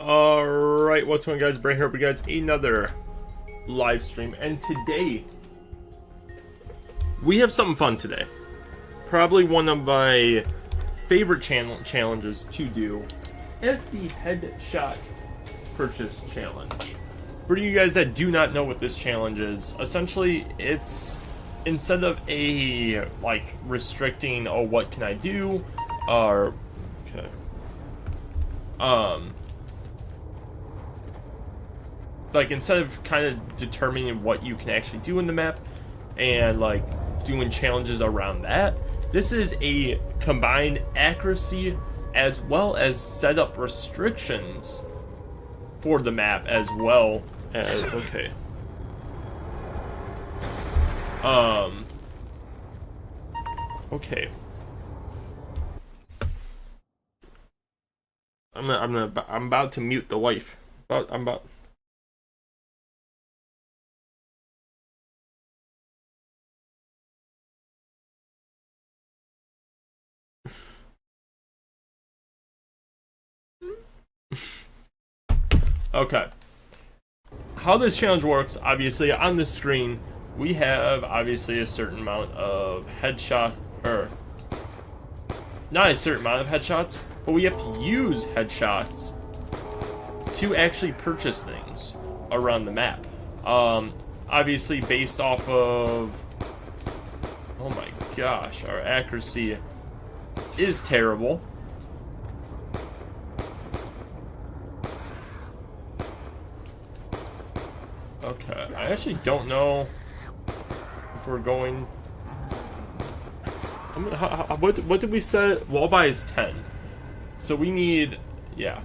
Alright, what's going on, guys? Bring here for you guys another live stream, and today we have something fun today. Probably one of my favorite challenges to do. It's the headshot purchase challenge. For you guys that do not know what this challenge is, essentially it's instead of a like restricting, oh, what can I do, or okay, like instead of kind of determining what you can actually do in the map and like doing challenges around that, this is a combined accuracy as well as setup restrictions for the map as well as okay. Okay. I'm about to mute the wife. I'm about. Okay. How this challenge works, obviously, on the screen, we have obviously a certain amount of headshot, or not a certain amount of headshots, but we have to use headshots to actually purchase things around the map. Obviously, based off of, oh my gosh, our accuracy is terrible. Okay, I actually don't know if we're going. What did we say? Wall buy is 10, so we need, yeah.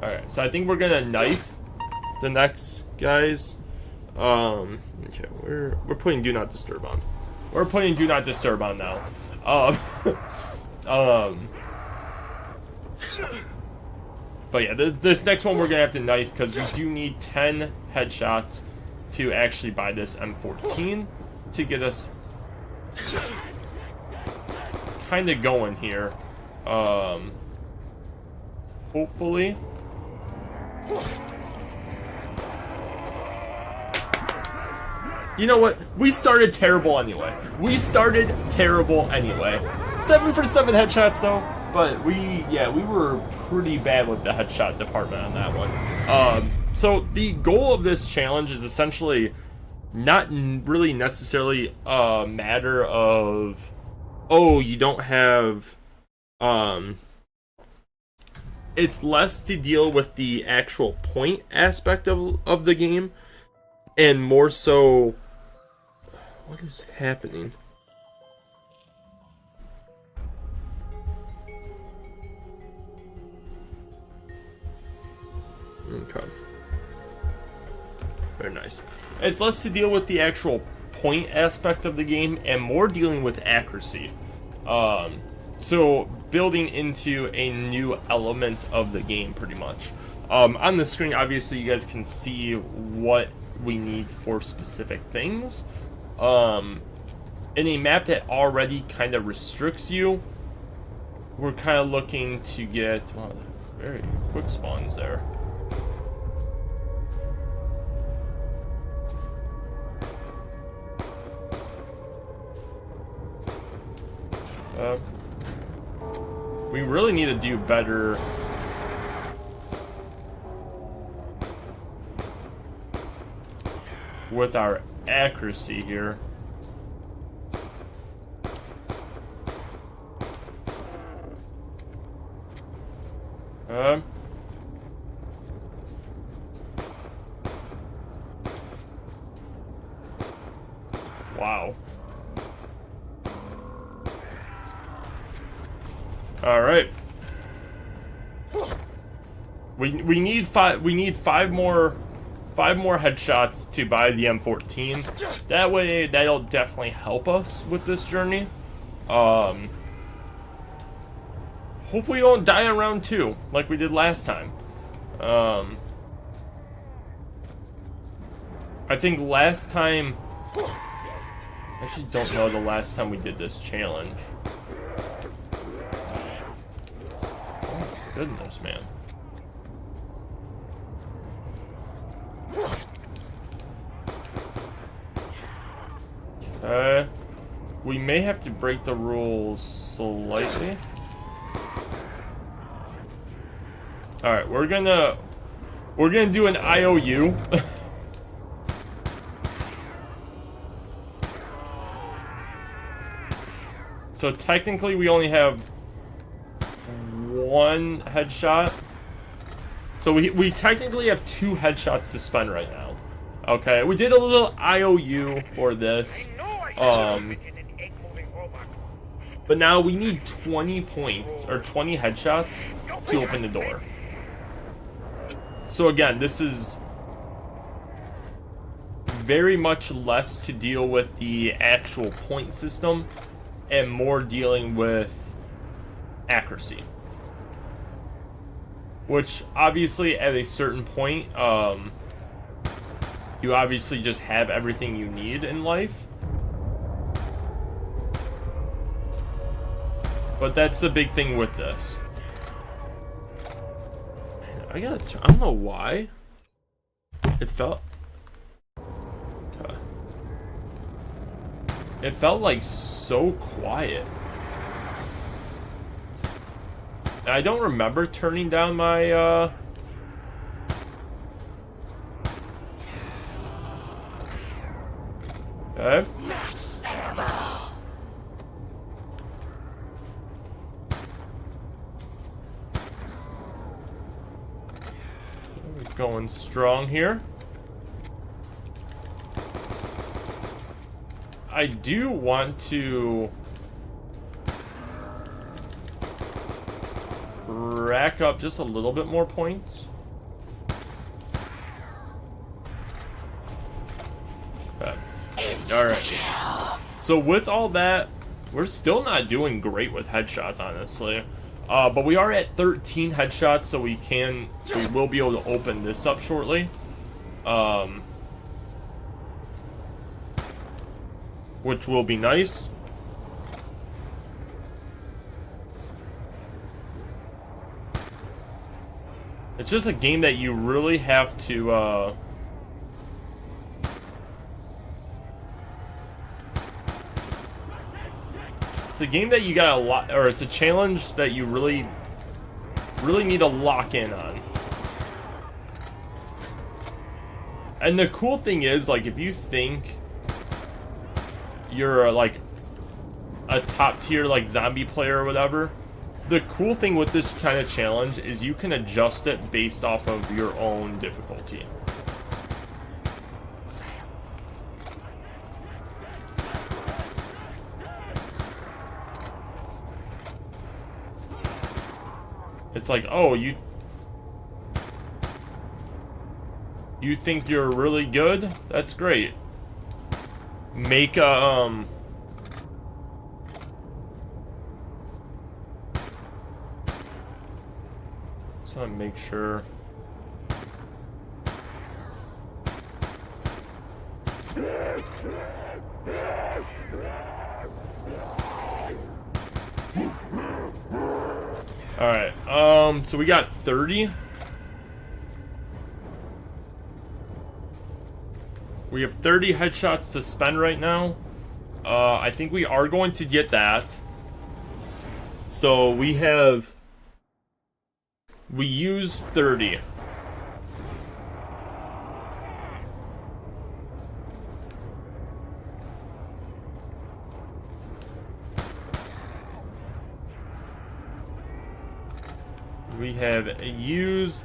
All right, so I think we're gonna knife the next guys. Okay, we're putting do not disturb on. We're putting do not disturb on now. But yeah, this next one we're gonna have to knife because we do need 10 headshots to actually buy this M14 to get us kind of going here. Hopefully. You know what? We started terrible anyway. 7 for 7 headshots though, but we were pretty bad with the headshot department on that one. So the goal of this challenge is essentially not really necessarily a matter of, oh, you don't have, it's less to deal with the actual point aspect of the game, and more so, what is happening? Okay. Very nice. It's less to deal with the actual point aspect of the game and more dealing with accuracy. So building into a new element of the game, pretty much. On the screen, obviously, you guys can see what we need for specific things. In a map that already kind of restricts you, we're kind of looking to get very quick spawns there. We really need to do better with our accuracy here. Wow. All right. We need five more headshots to buy the M14. That way, that'll definitely help us with this journey. Hopefully, we don't die on round 2 like we did last time. I think last time. I actually don't know the last time we did this challenge. Goodness, man. we may have to break the rules slightly. Alright, we're gonna do an IOU. So technically we only have one headshot. So we technically have 2 headshots to spend right now. Okay, we did a little IOU for this. But now we need 20 points, or 20 headshots to open the door. So again, this is very much less to deal with the actual point system and more dealing with accuracy. Which, obviously, at a certain point, you obviously just have everything you need in life. But that's the big thing with this. I don't know why. It felt... Okay. It felt like so quiet. I don't remember turning down my, Okay. We're going strong here. I do want to rack up just a little bit more points. Okay. Alright. So with all that, we're still not doing great with headshots, honestly. But we are at 13 headshots, so we will be able to open this up shortly. Which will be nice. It's just a game that you really have to, it's a game that you gotta or it's a challenge that you really need to lock in on. And the cool thing is, like, if you think you're like a top tier like zombie player or whatever, the cool thing with this kind of challenge is you can adjust it based off of your own difficulty. It's like, oh, you think you're really good? That's great. Make a just want to make sure. All right. So we got 30. We have 30 headshots to spend right now. I think we are going to get that. So we used 30. We have used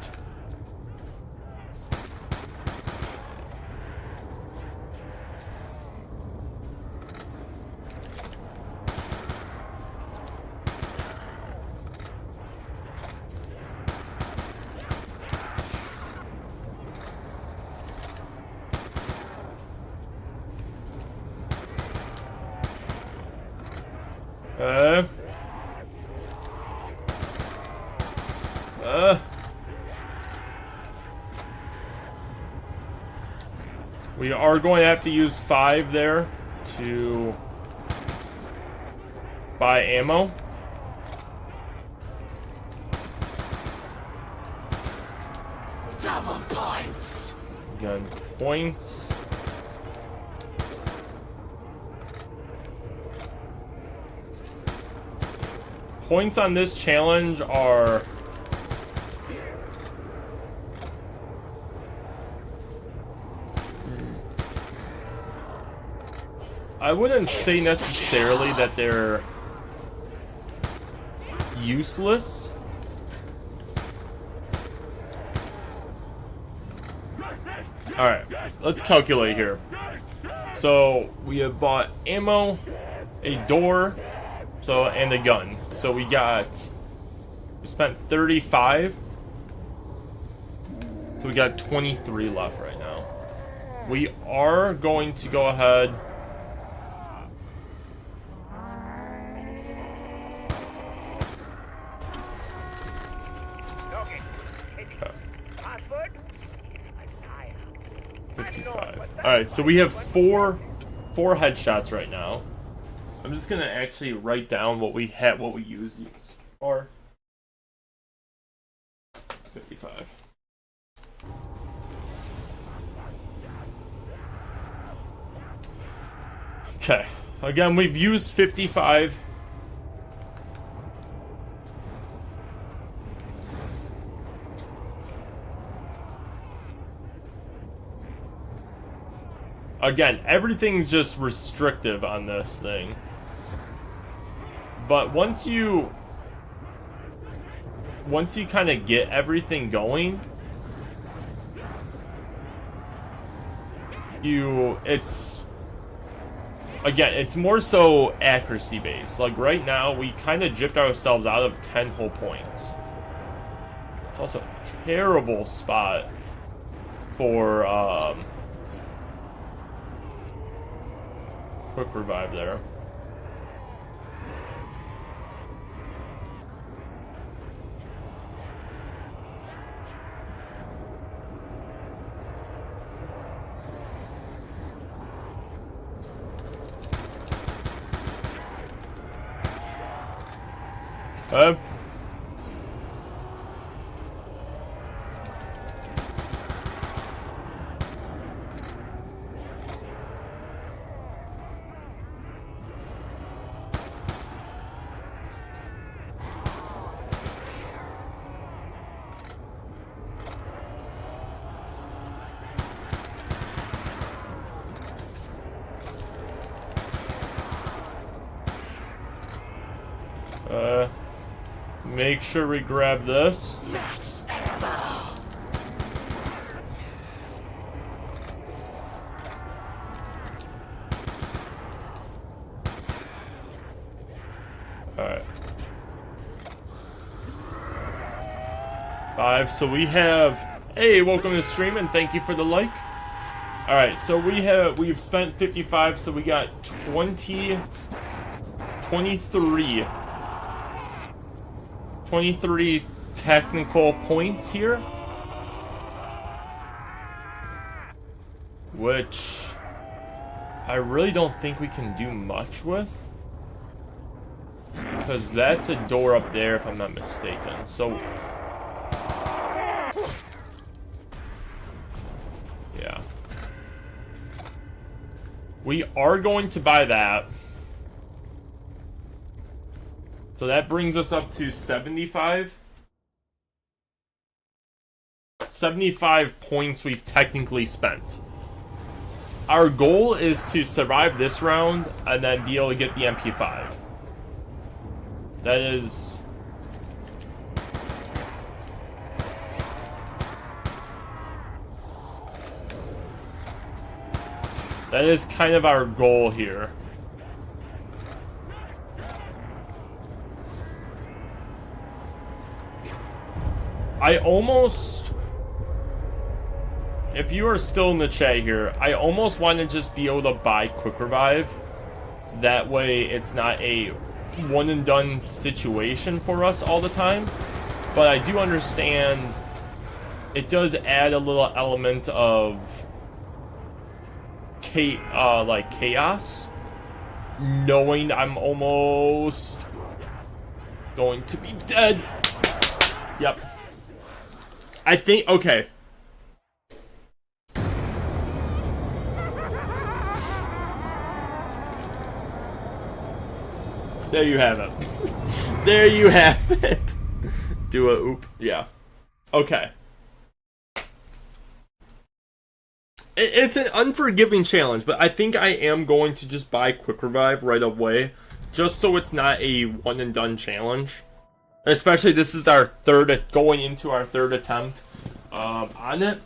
we are going to have to use 5 there to buy ammo. Double points. Gun points. points on this challenge are... I wouldn't say necessarily that they're useless. Alright, let's calculate here. So, we have bought ammo, a door, and a gun. So we spent 35. So we got 23 left right now. We are going to go ahead... Alright, so we have four headshots right now. I'm just gonna actually write down what we used these for. 55. Okay. Again, we've used 55. Again, everything's just restrictive on this thing. But once you kind of get everything going, it's more so accuracy based. Like right now, we kind of gypped ourselves out of 10 whole points. It's also a terrible spot for quick revive there. Make sure we grab this. Alright. 5. So we have... Hey, welcome to the stream and thank you for the like. Alright, so we've spent 55, so we got 23 technical points here, which I really don't think we can do much with, because that's a door up there if I'm not mistaken. So yeah, we are going to buy that. So that brings us up to 75. 75 points we've technically spent. Our goal is to survive this round and then be able to get the MP5. That is... that is kind of our goal here. I almost, if you are still in the chat here, I almost want to just be able to buy quick revive. That way it's not a one and done situation for us all the time. But I do understand it does add a little element of like chaos, knowing I'm almost going to be dead. Yep. I think, okay. There you have it. There you have it. Do a oop. Yeah. Okay. It's an unforgiving challenge, but I think I am going to just buy Quick Revive right away, just so it's not a one and done challenge. Especially this is our going into our third attempt on it.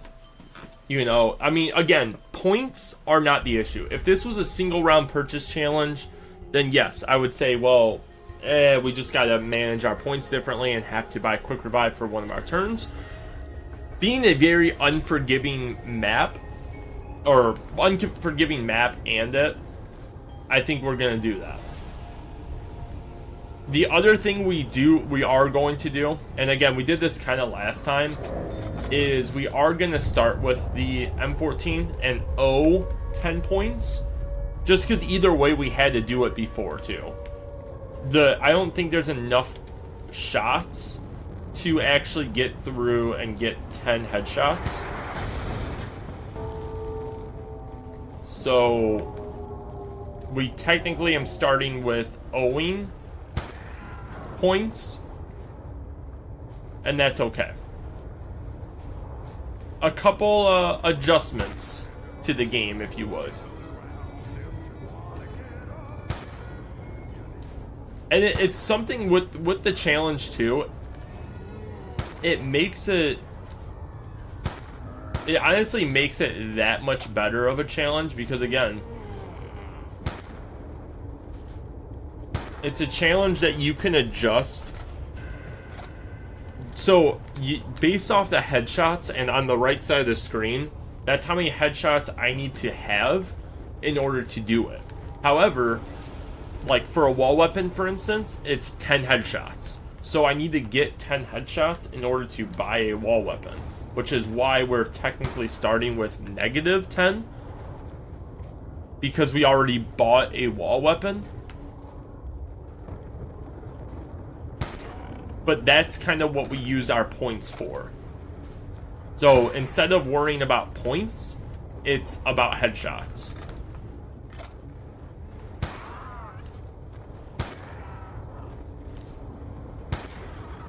You know, I mean, again, points are not the issue. If this was a single round purchase challenge, then yes, I would say, well, we just gotta manage our points differently and have to buy Quick Revive for one of our turns. Being a very unforgiving map, or unforgiving map and it, I think we're gonna do that. The other thing we are going to do, and again, we did this kind of last time, is we are going to start with the M14 and owe 10 points, just because either way we had to do it before too. I don't think there's enough shots to actually get through and get 10 headshots. So we technically am starting with owing points, and that's okay. A couple adjustments to the game, if you would. And it's something with the challenge too. It makes it honestly makes it that much better of a challenge, because again, it's a challenge that you can adjust. So, based off the headshots, and on the right side of the screen, that's how many headshots I need to have in order to do it. However, like for a wall weapon, for instance, it's 10 headshots. So I need to get 10 headshots in order to buy a wall weapon, which is why we're technically starting with -10, because we already bought a wall weapon. But that's kind of what we use our points for. So instead of worrying about points, it's about headshots.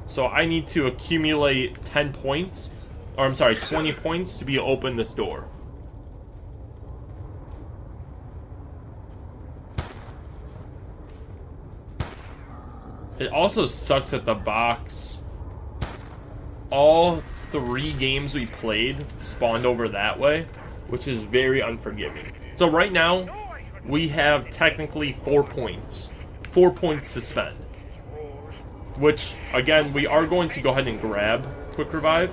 So I need to accumulate 10 points, or I'm sorry, 20 points to be open this door. It also sucks that the box, all 3 games we played spawned over that way, which is very unforgiving. So right now, we have technically 4 points. 4 points to spend. Which, again, we are going to go ahead and grab Quick Revive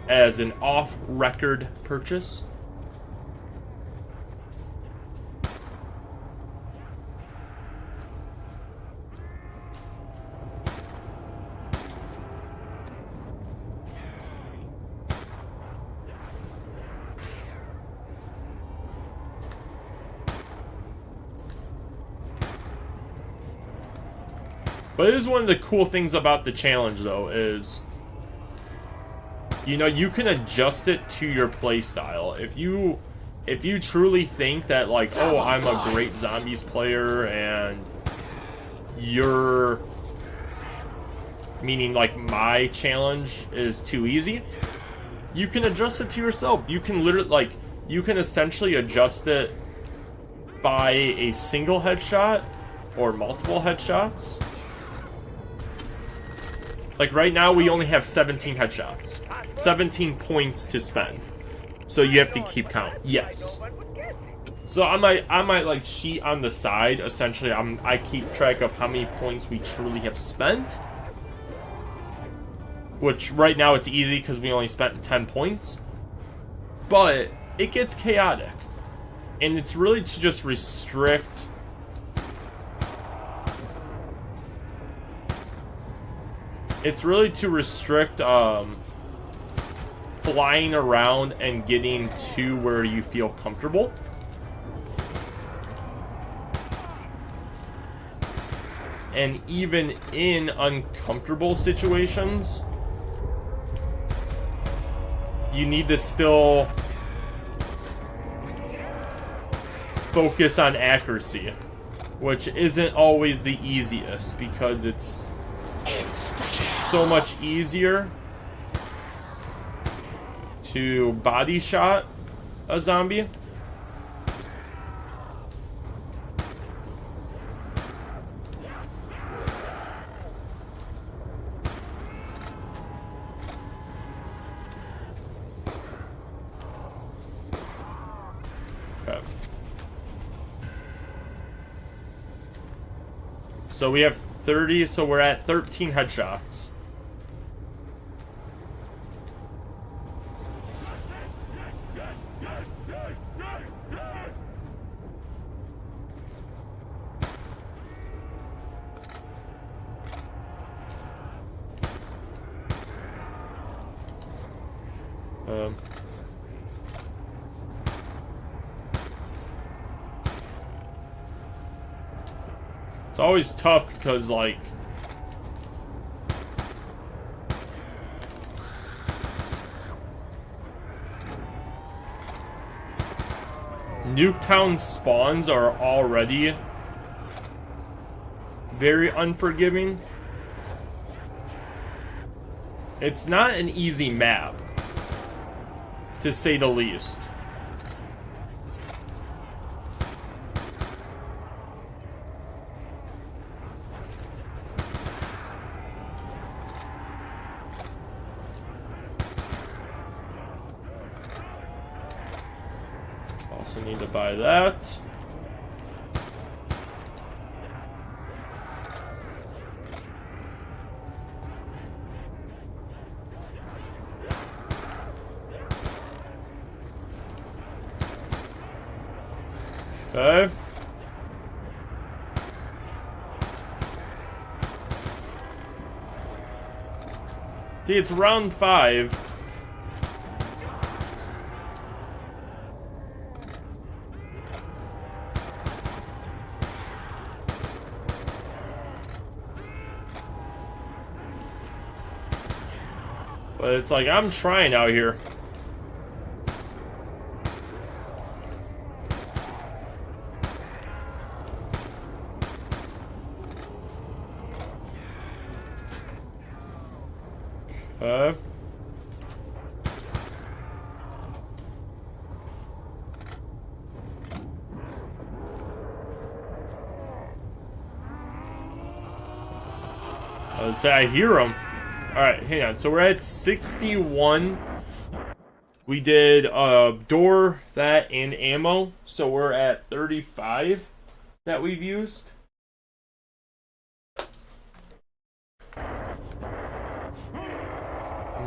as an off-record purchase. But it is one of the cool things about the challenge, though, is, you know, you can adjust it to your playstyle. If you truly think that, like, oh, I'm a great zombies player, and you're, meaning like my challenge is too easy, you can adjust it to yourself. You can literally, like, you can essentially adjust it by a single headshot or multiple headshots. Like right now, we only have 17 headshots, 17 points to spend. So you have to keep count. Yes. So I might like sheet on the side. Essentially, I keep track of how many points we truly have spent. Which right now it's easy because we only spent 10 points. But it gets chaotic, and it's really to just restrict. It's really to restrict flying around and getting to where you feel comfortable. And even in uncomfortable situations, you need to still focus on accuracy. which isn't always the easiest because it's so much easier to body shot a zombie. Okay. So we have 30, so we're at 13 headshots. It's always tough because, like, Nuketown spawns are already very unforgiving. It's not an easy map, to say the least. Also need to buy that. Okay. See, it's round 5. But it's like, I'm trying out here. Let's say I hear them. Alright, hang on. So we're at 61. We did door, that, and ammo. So we're at 35 that we've used.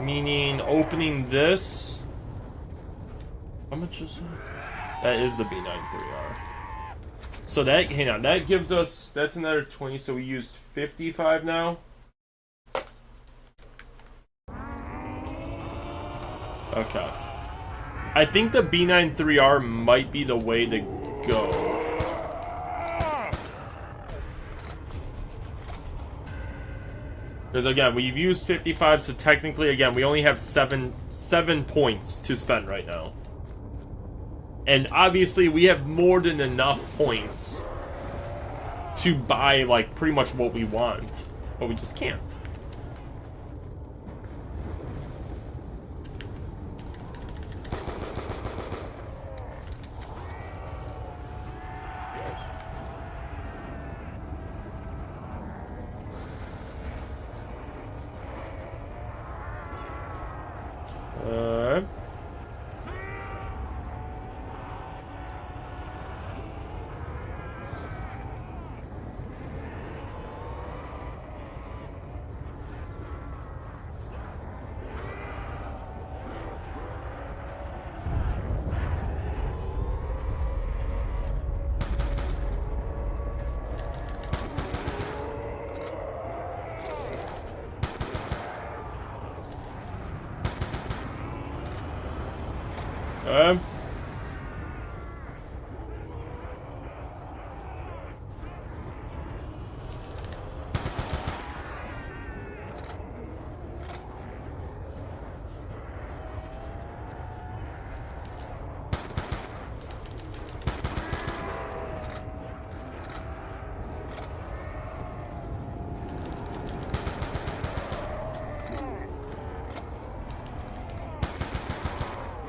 Meaning opening this. How much is that? That is the B93R. So that, hang on, that gives us, that's another 20. So we used 55 now. Okay. I think the B93R might be the way to go. Because again, we've used 55, so technically, again, we only have seven points to spend right now. And obviously, we have more than enough points to buy, like, pretty much what we want. But we just can't.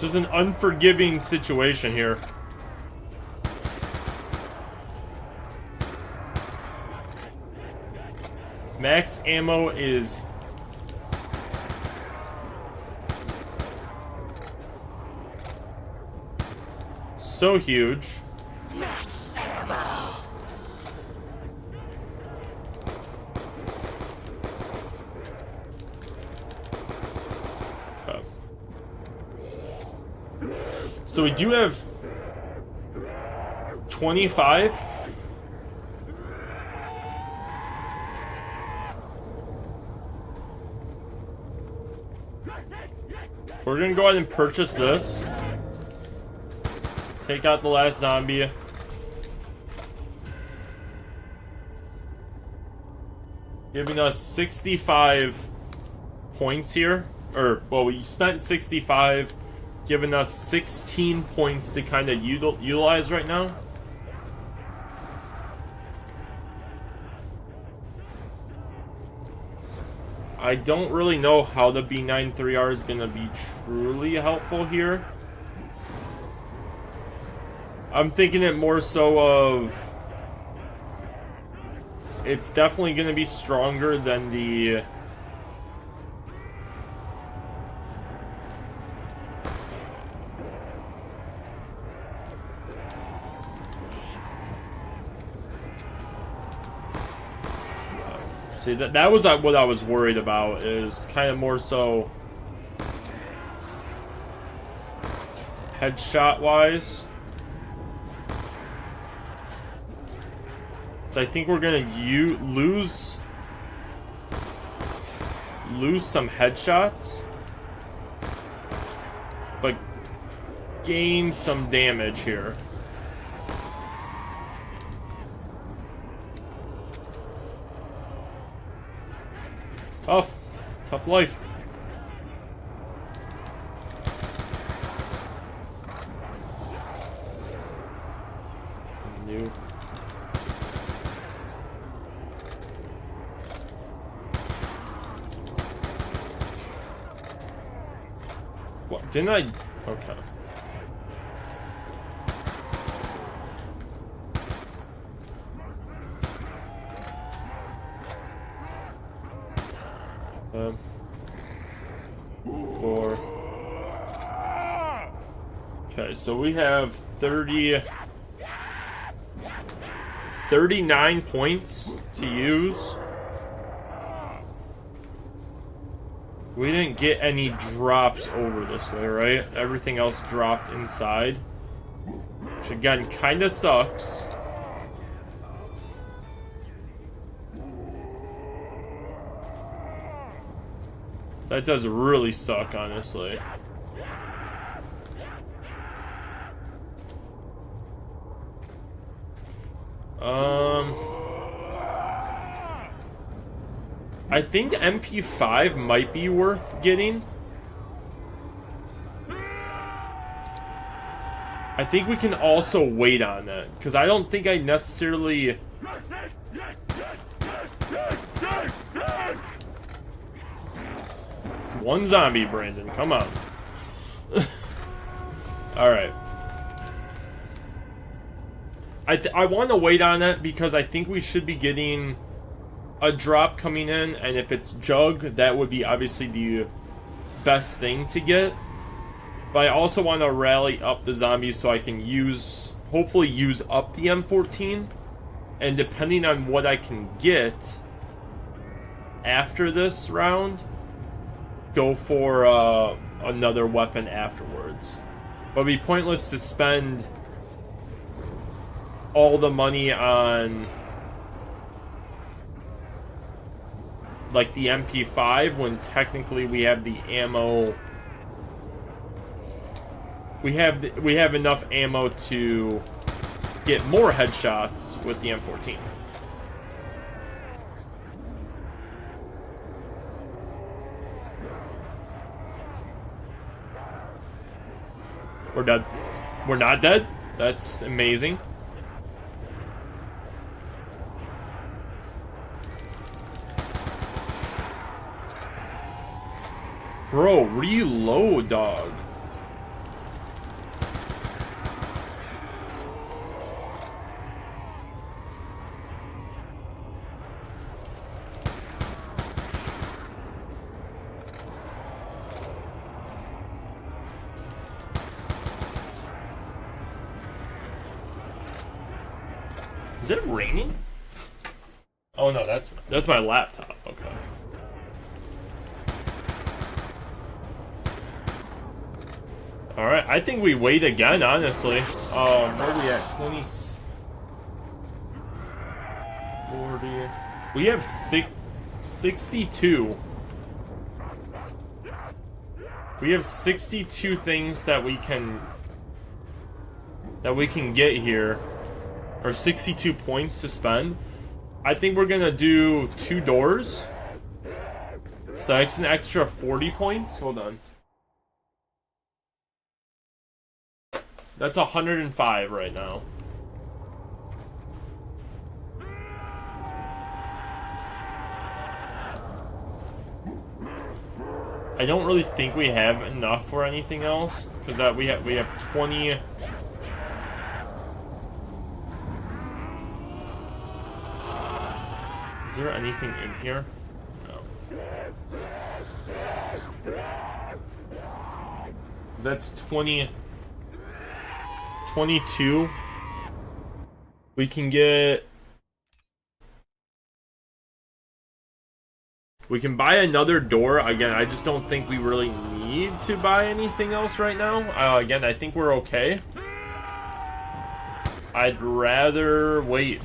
Just an unforgiving situation here. Max ammo is so huge. Max ammo. So we do have 25. We're gonna go ahead and purchase this. Take out the last zombie. Giving us 65 points here. Or, well, we spent 65, giving us 16 points to kind of utilize right now. I don't really know how the B93R is going to be truly helpful here. I'm thinking it more so of... It's definitely going to be stronger than the... See, that was what I was worried about, is kind of more so headshot-wise. So I think we're gonna lose some headshots, but gain some damage here. Tough life. New. What? Didn't I? Okay. Four. Okay, so we have 39 points to use. We didn't get any drops over this way, right? Everything else dropped inside, which again kind of sucks. That does really suck, honestly. I think MP5 might be worth getting. I think we can also wait on that, because I don't think I necessarily... One zombie, Brandon. Come on. Alright. I want to wait on it because I think we should be getting a drop coming in, and if it's Jug, that would be obviously the best thing to get. But I also want to rally up the zombies so I can hopefully use up the M14. And depending on what I can get after this round, go for another weapon afterwards. But it'd be pointless to spend all the money on like the MP5 when technically we have the ammo. We have enough ammo to get more headshots with the M14. We're dead. We're not dead? That's amazing. Bro, reload, dog. Is it raining? Oh no, that's my laptop. Okay. All right, I think we wait again. Honestly, where are we at? 20, 40. We have 62. We have 62 things that we can get here, or 62 points to spend. I think we're gonna do 2 doors. So that's an extra 40 points. Hold on. That's 105 right now. I don't really think we have enough for anything else, because that we have 20. Is there anything in here? No. That's 20. 22. We can get. We can buy another door. Again, I just don't think we really need to buy anything else right now. Again, I think we're okay. I'd rather wait.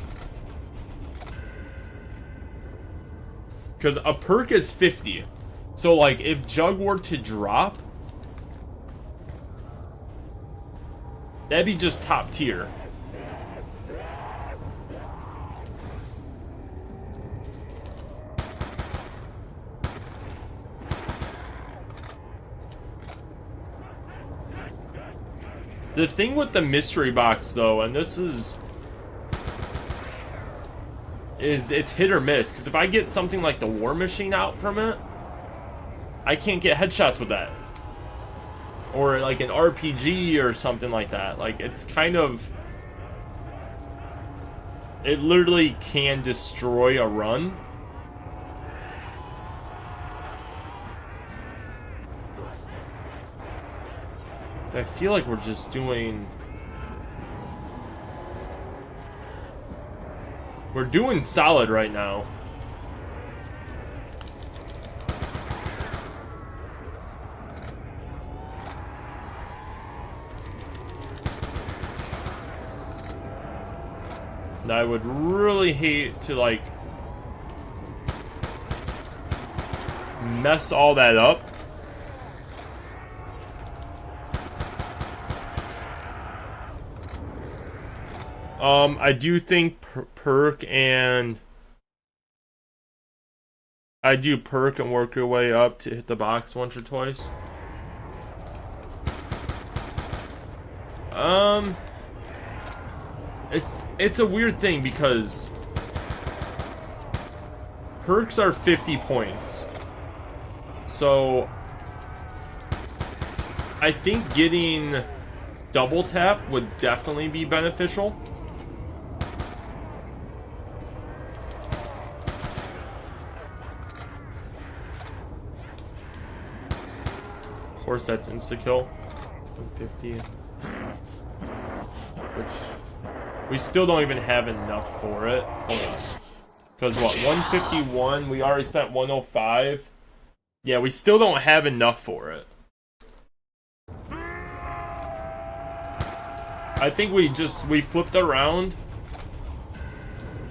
Because a perk is 50. So, like, if Jug were to drop, that'd be just top tier. The thing with the mystery box, though, and this is it's hit or miss. Because if I get something like the War Machine out from it, I can't get headshots with that. Or like an RPG or something like that. Like, it's kind of... It literally can destroy a run. I feel like we're just doing... We're doing solid right now. And I would really hate to, like, mess all that up. I do think perk and... I do perk and work your way up to hit the box once or twice. It's a weird thing because perks are 50 points. So I think getting double tap would definitely be beneficial. Of course, that's insta kill. 150. Which we still don't even have enough for it. Hold on. Because what, 151? We already spent 105. Yeah, we still don't have enough for it. I think we flipped around.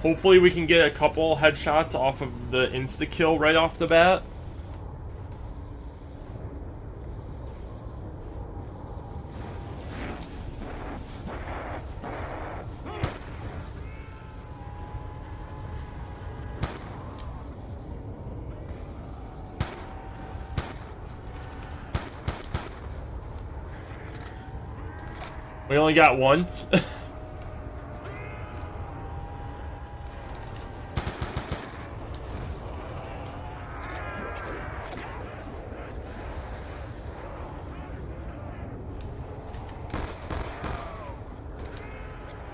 Hopefully we can get a couple headshots off of the insta kill right off the bat. We only got one.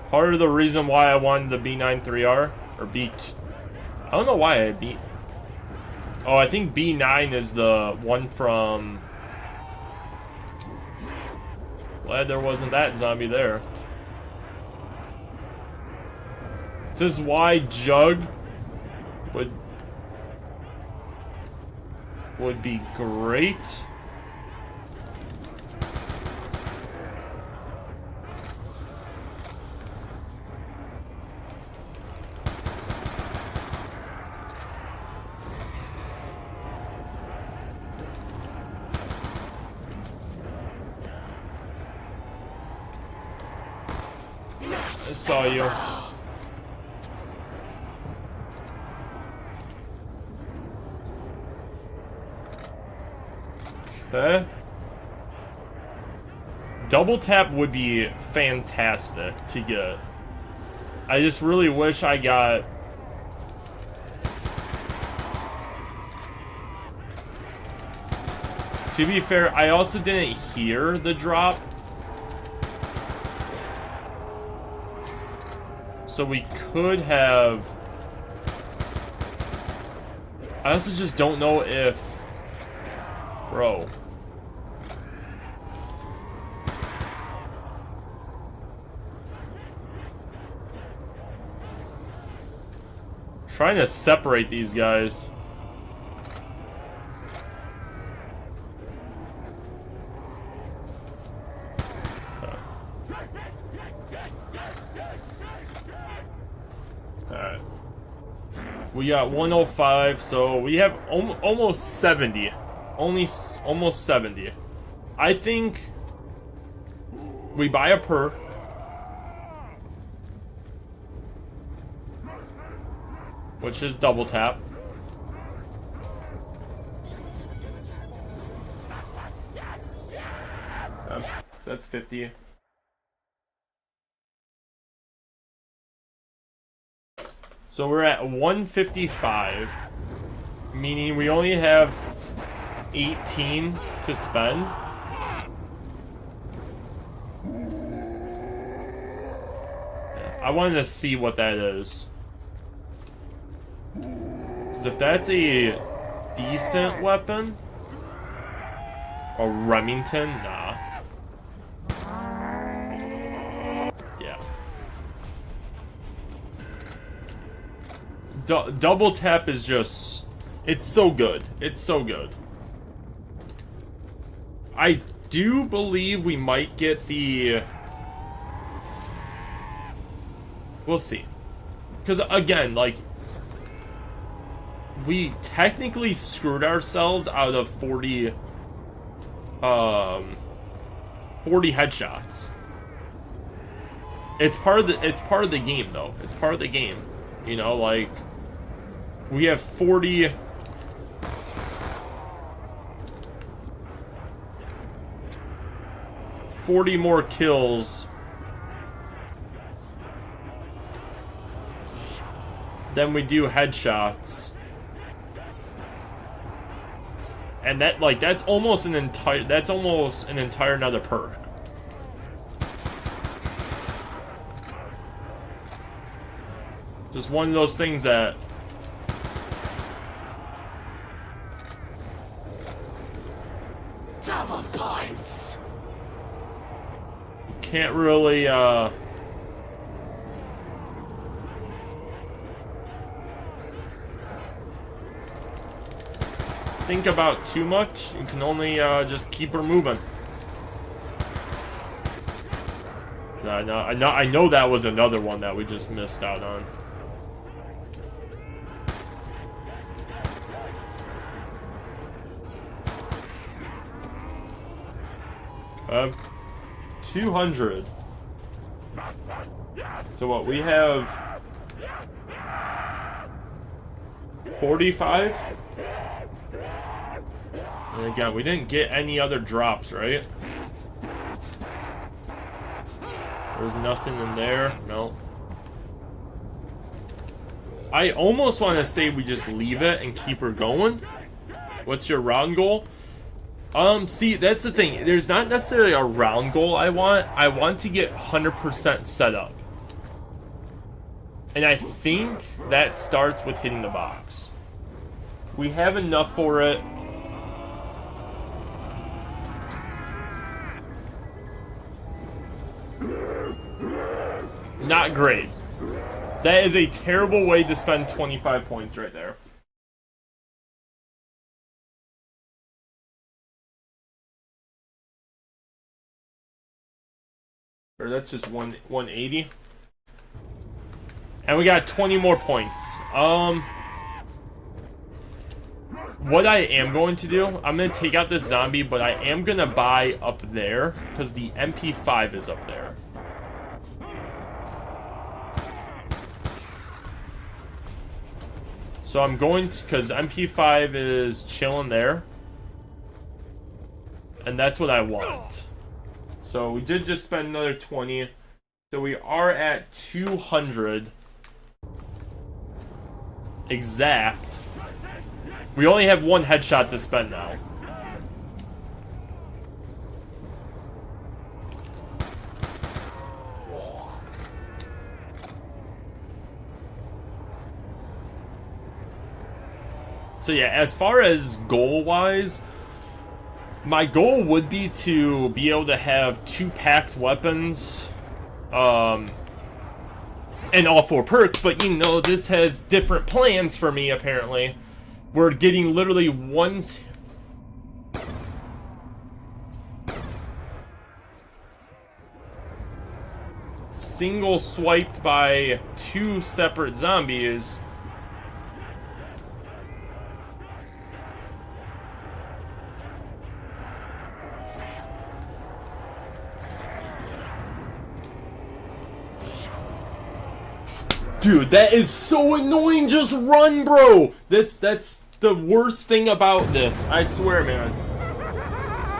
Part of the reason why I wanted the B9 3R, or B... I don't know why I beat... Oh, I think B9 is the one from... Glad there wasn't that zombie there. This is why Jug would be great. I saw you. Okay. Double tap would be fantastic to get. I just really wish I got... To be fair, I also didn't hear the drop. So we could have... I also just don't know if... Bro. Trying to separate these guys. Alright. We got 105, so we have almost 70. Almost 70. I think we buy a perk. Which is double tap. That's 50. So we're at 155, meaning we only have 18 to spend. I wanted to see what that is. 'Cause if that's a decent weapon, a Remington, nah. Yeah. Double tap is just, it's so good. It's so good. I do believe we might get the... We'll see. Because, again, like... We technically screwed ourselves out of 40 headshots. It's part of the game, though. It's part of the game. You know, like... We have 40... more kills than we do headshots. And that, like, that's almost an entire another perk. Just one of those things that double points. Can't really think about too much. You can only just keep her moving. I know that was another one that we just missed out on. Okay. 200. So what, we have 45? And again, we didn't get any other drops, right? There's nothing in there. No. I almost want to say we just leave it and keep her going. What's your round goal? See, that's the thing. There's not necessarily a round goal I want. I want to get 100% set up. And I think that starts with hitting the box. We have enough for it. Not great. That is a terrible way to spend 25 points right there. Or that's just 180. And we got 20 more points. What I am going to do, I'm going to take out this zombie, but I am going to buy up there, because the MP5 is up there. So I'm going to, because MP5 is chilling there. And that's what I want. So we did just spend another 20. So we are at 200. Exact. We only have one headshot to spend now. So yeah, as far as goal-wise, my goal would be to be able to have 2 packed weapons, and all 4 perks, but you know, this has different plans for me, apparently. We're getting literally one... single swiped by 2 separate zombies. Dude, that is so annoying. Just run, bro. That's the worst thing about this. I swear, man.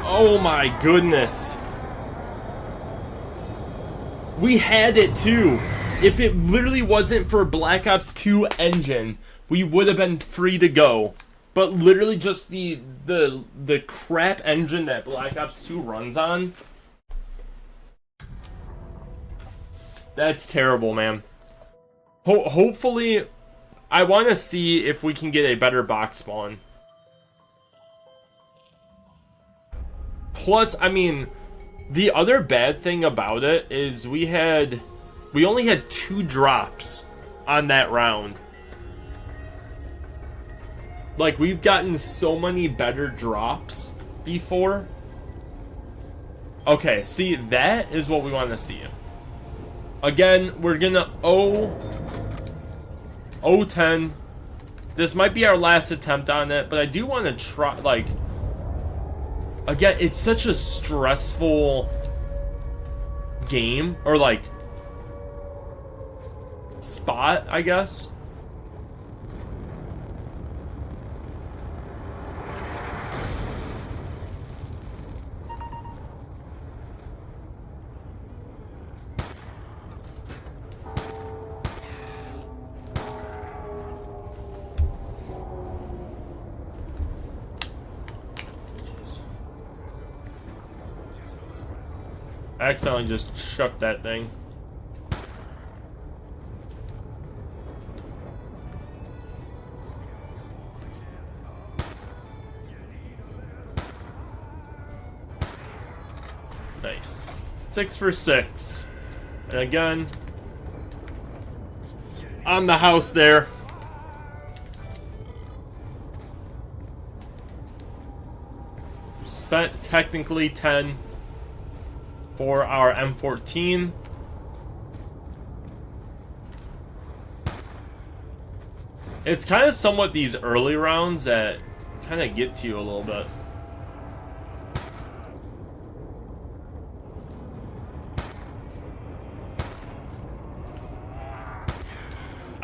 Oh my goodness. We had it too. If it literally wasn't for Black Ops 2 engine, we would have been free to go. But literally just the crap engine that Black Ops 2 runs on. That's terrible, man. Hopefully, I want to see if we can get a better box spawn. Plus, I mean, the other bad thing about it is we only had 2 drops on that round. Like, we've gotten so many better drops before. Okay, see, that is what we want to see. Again, we're gonna 0-10. This might be our last attempt on it, but I do want to try, like... Again, it's such a stressful game, or like... spot, I guess. I accidentally just shoved that thing. Nice. 6 for 6. And again, on the house there. Spent technically 10 for our M14. It's kind of somewhat these early rounds that kind of get to you a little bit.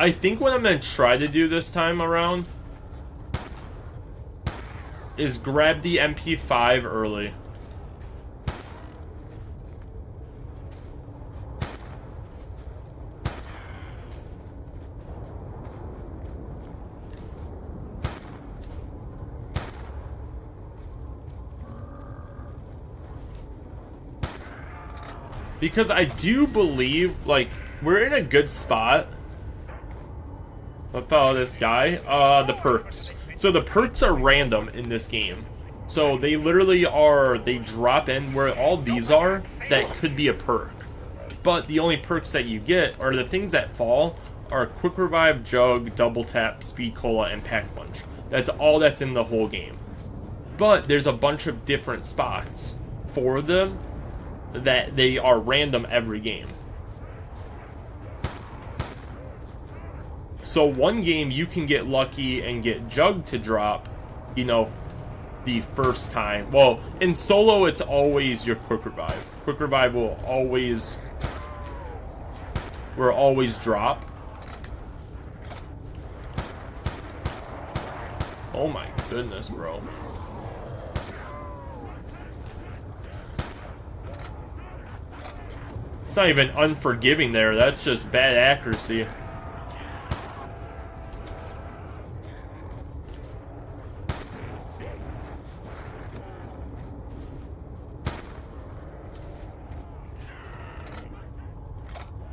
I think what I'm going to try to do this time around is grab the MP5 early. Because I do believe, like, we're in a good spot. I'll follow this guy. The perks. So the perks are random in this game. So they literally are, they drop in where all these are that could be a perk. But the only perks that you get, or the things that fall, are Quick Revive, Jug, Double Tap, Speed Cola, and Pack Punch. That's all that's in the whole game. But there's a bunch of different spots for them that they are random every game. So one game you can get lucky and get Jug to drop, you know, the first time. Well, in solo it's always your Quick Revive. Quick Revive will always drop. Oh my goodness, bro. It's not even unforgiving there, that's just bad accuracy.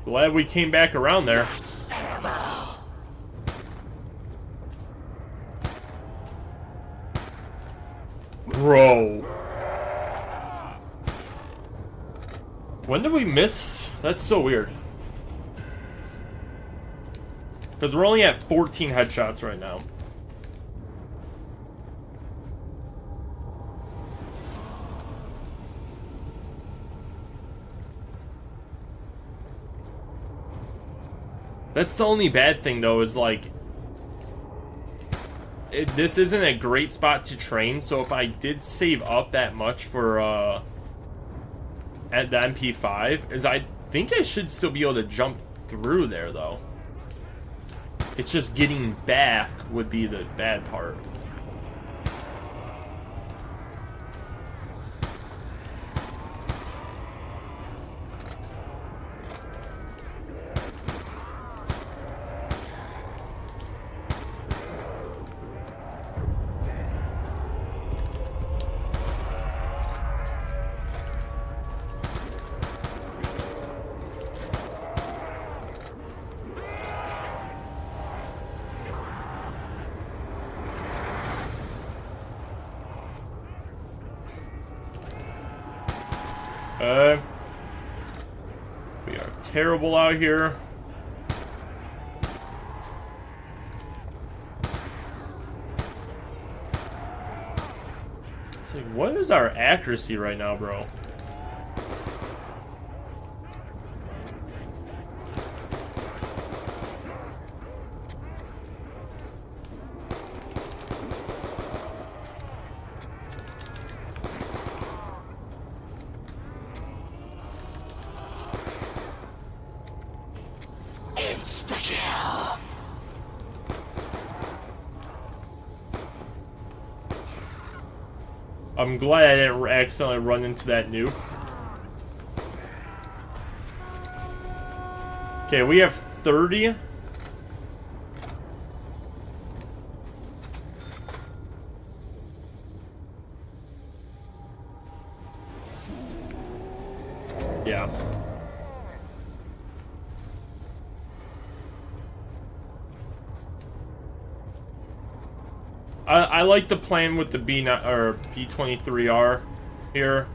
Glad we came back around there. Bro. When did we miss? That's so weird. Because we're only at 14 headshots right now. That's the only bad thing, though, is like... this isn't a great spot to train, so if I did save up that much for, at the MP5, is I think I should still be able to jump through there, though. It's just getting back would be the bad part. We are terrible out here. It's like, what is our accuracy right now, bro? I'm glad I didn't accidentally run into that nuke. Okay, we have 30. Yeah. I like the plan with the B9 or B23R here.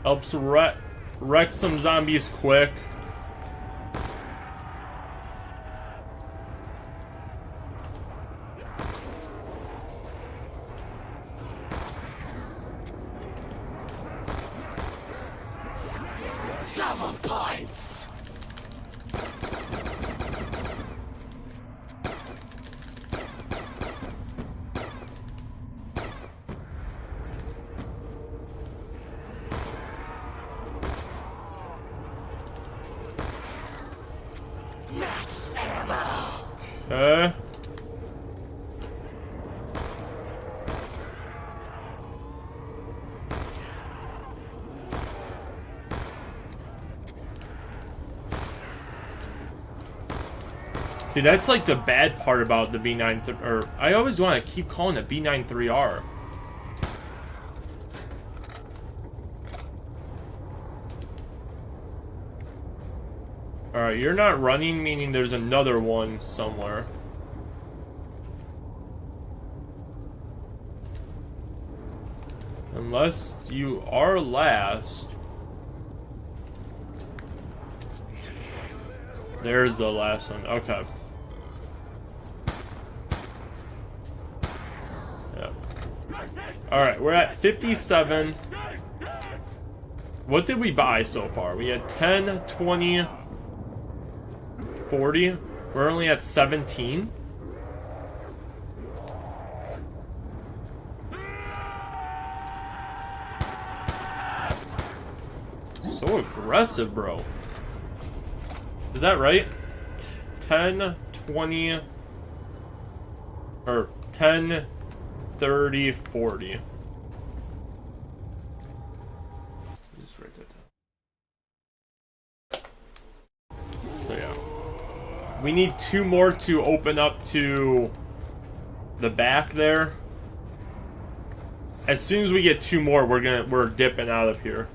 Helps wreck some zombies quick. Double points. Max ammo. See, that's like the bad part about the B9, or I always want to keep calling it B93R. Alright, you're not running, meaning there's another one somewhere. Unless you are last. There's the last one. Okay. Yeah. Alright, we're at 57. What did we buy so far? We had 10, 20, 40. We're only at 17. So aggressive, bro. Is that right? 10, 20, or 10, 30, 40. Just write that down. So yeah. We need 2 more to open up to the back there. As soon as we get 2 more, we're dipping out of here.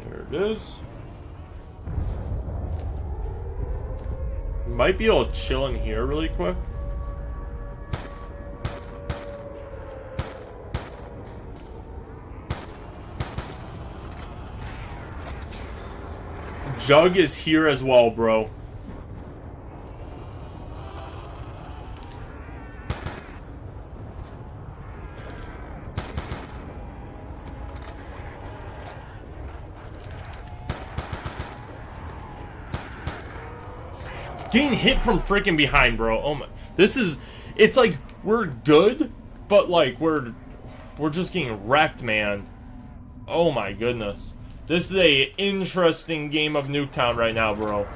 There it is. Might be able to chill in here really quick. Jug is here as well, bro. Getting hit from freaking behind, bro. Oh my. This is... It's like, we're good, but like, we're just getting wrecked, man. Oh my goodness. This is a interesting game of Nuketown right now, bro.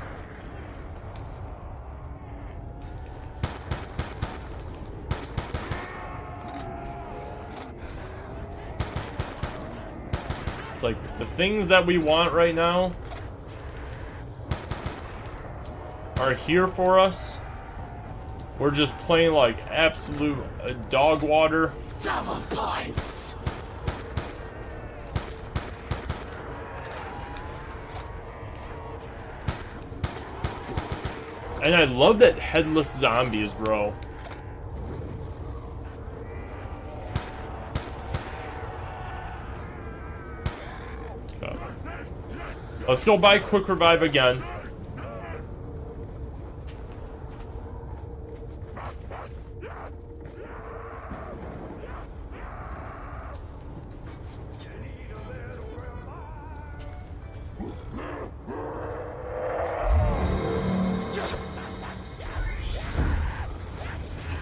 It's like, the things that we want right now are here for us. We're just playing like absolute dog water. Double points. And I love that headless zombies, bro. Okay. Let's go buy quick revive again.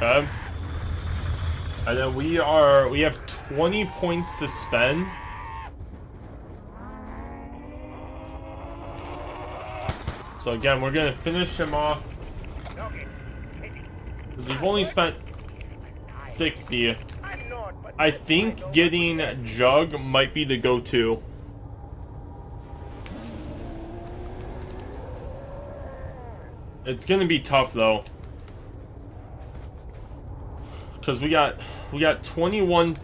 Okay. And then we have 20 points to spend. So again, we're gonna finish him off. We've only spent 60. I think getting Jug might be the go-to. It's gonna be tough though. Because we got 21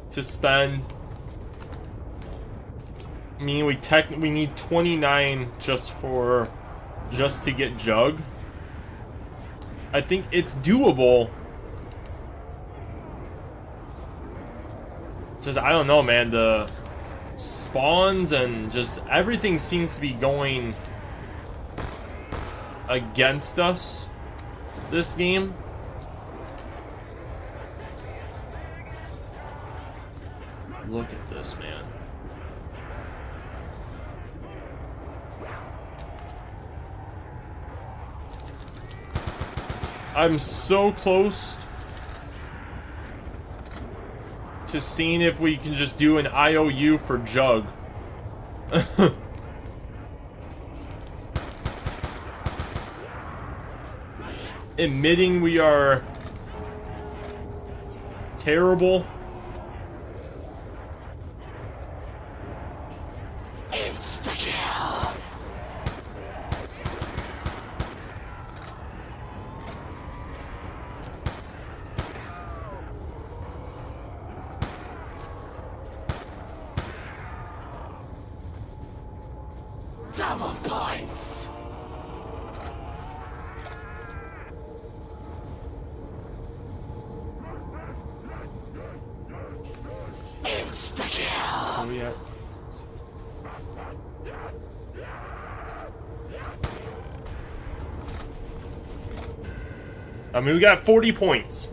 to spend. I mean, we need 29 just to get Jug. I think it's doable. Just, I don't know, man. The spawns and just everything seems to be going against us this game. Look at this, man. I'm so close to seeing if we can just do an IOU for Jug. Admitting we are terrible. More points. Insta-kill. Oh, yeah. I mean, we got 40 points.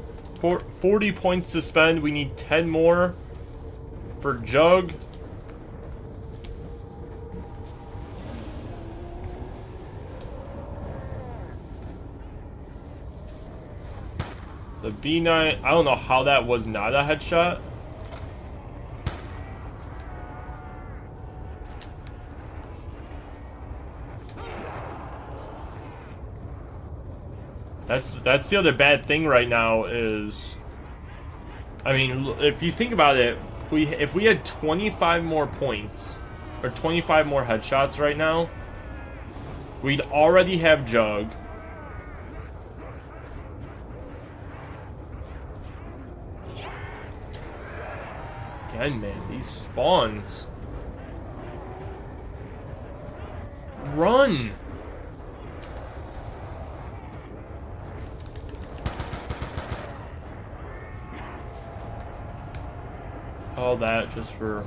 40 points to spend. We need 10 more for Jug. The B9, I don't know how that was not a headshot. That's the other bad thing right now is, I mean, if you think about it, if we had 25 more points or 25 more headshots right now, we'd already have Jug. Again, man, these spawns. Run! All that just for...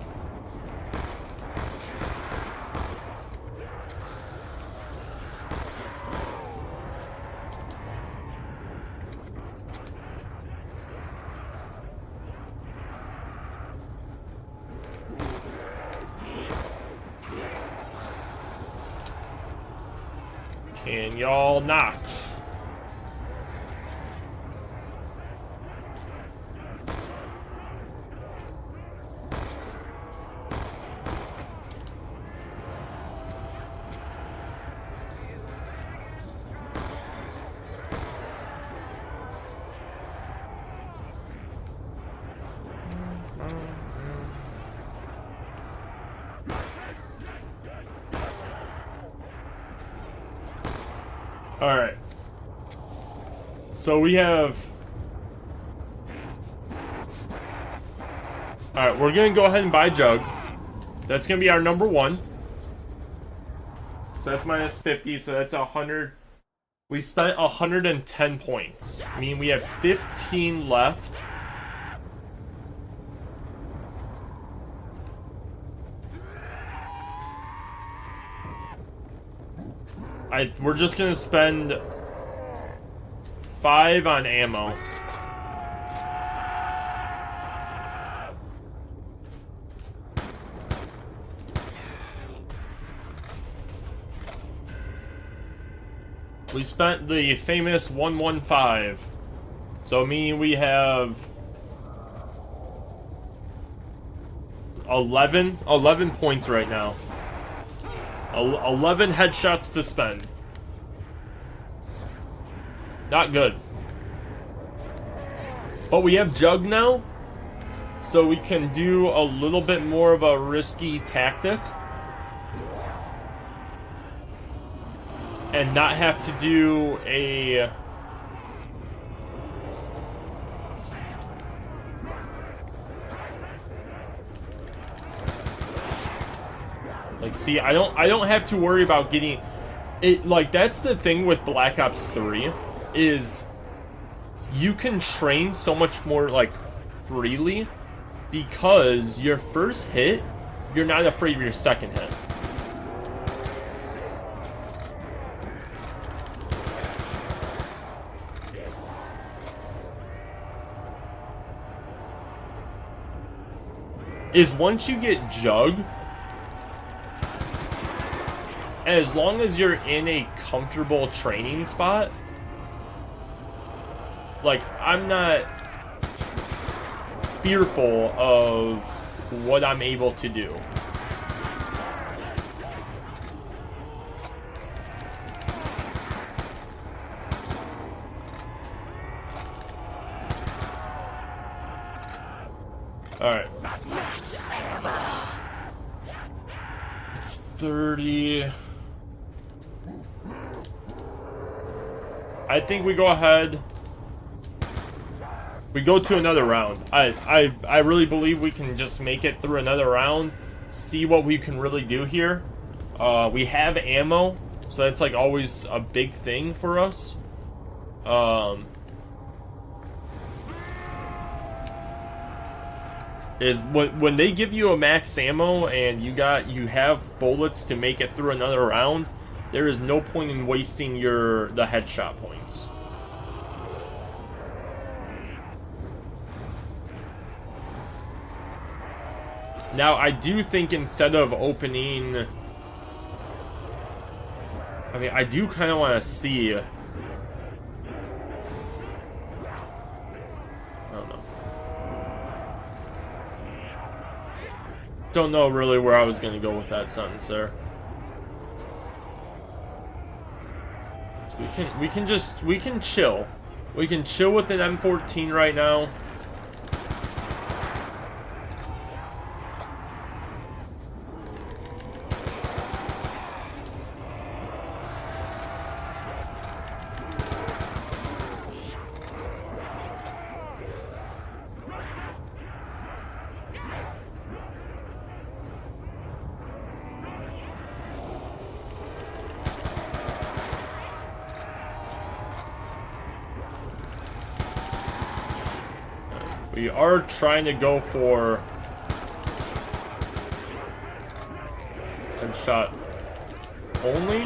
Can y'all not? Alright. So we have... Alright, we're gonna go ahead and buy Jug. That's gonna be our number one. So that's minus 50, so that's 100. We spent 110 points. I mean, we have 15 left. We're just gonna spend 5 on ammo. We spent the famous 115. So meaning we have 11 points right now. 11 headshots to spend. Not good. But we have Jug now, so we can do a little bit more of a risky tactic. And not have to do a... Like, see, I don't have to worry about getting it. Like, that's the thing with Black Ops 3 is you can train so much more like freely because your first hit, you're not afraid of your second hit. Is once you get Jug, as long as you're in a comfortable training spot, like, I'm not fearful of what I'm able to do. Alright. It's 30. I think we go ahead. We go to another round. I really believe we can just make it through another round. See what we can really do here. We have ammo, so that's like always a big thing for us. Is when they give you a max ammo and you have bullets to make it through another round, there is no point in wasting the headshot points. Now, I do think instead of opening... I mean, I do kind of want to see... I don't know. Don't know really where I was going to go with that sentence there. We can chill. We can chill with an M14 right now. We are trying to go for headshot only.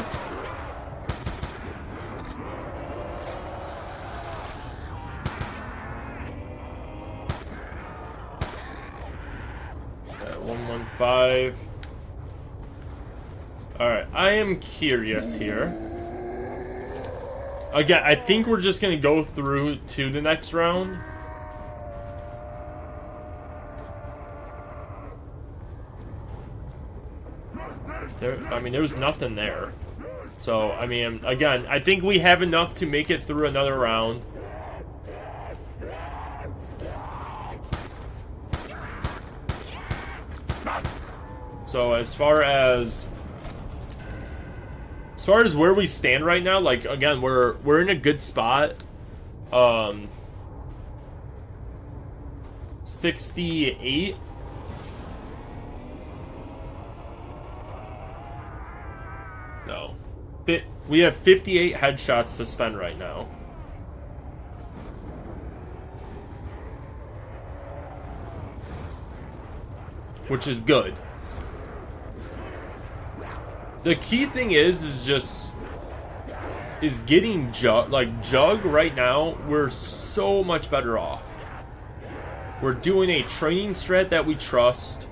Okay, 115. Alright, I am curious here. Again, I think we're just going to go through to the next round. I mean, there was nothing there. So, I mean, again, I think we have enough to make it through another round. So, as far as where we stand right now, like, again, we're in a good spot. 68. No. We have 58 headshots to spend right now. Which is good. The key thing is getting Jug. Like, Jug right now, we're so much better off. We're doing a training strat that we trust.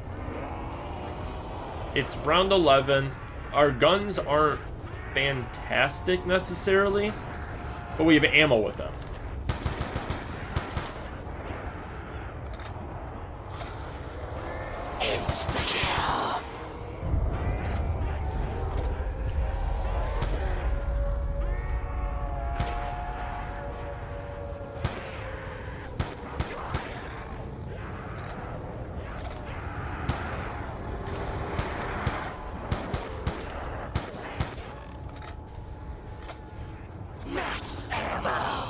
It's round 11. Our guns aren't fantastic necessarily, but we have ammo with them. Insta-kill. Max ammo.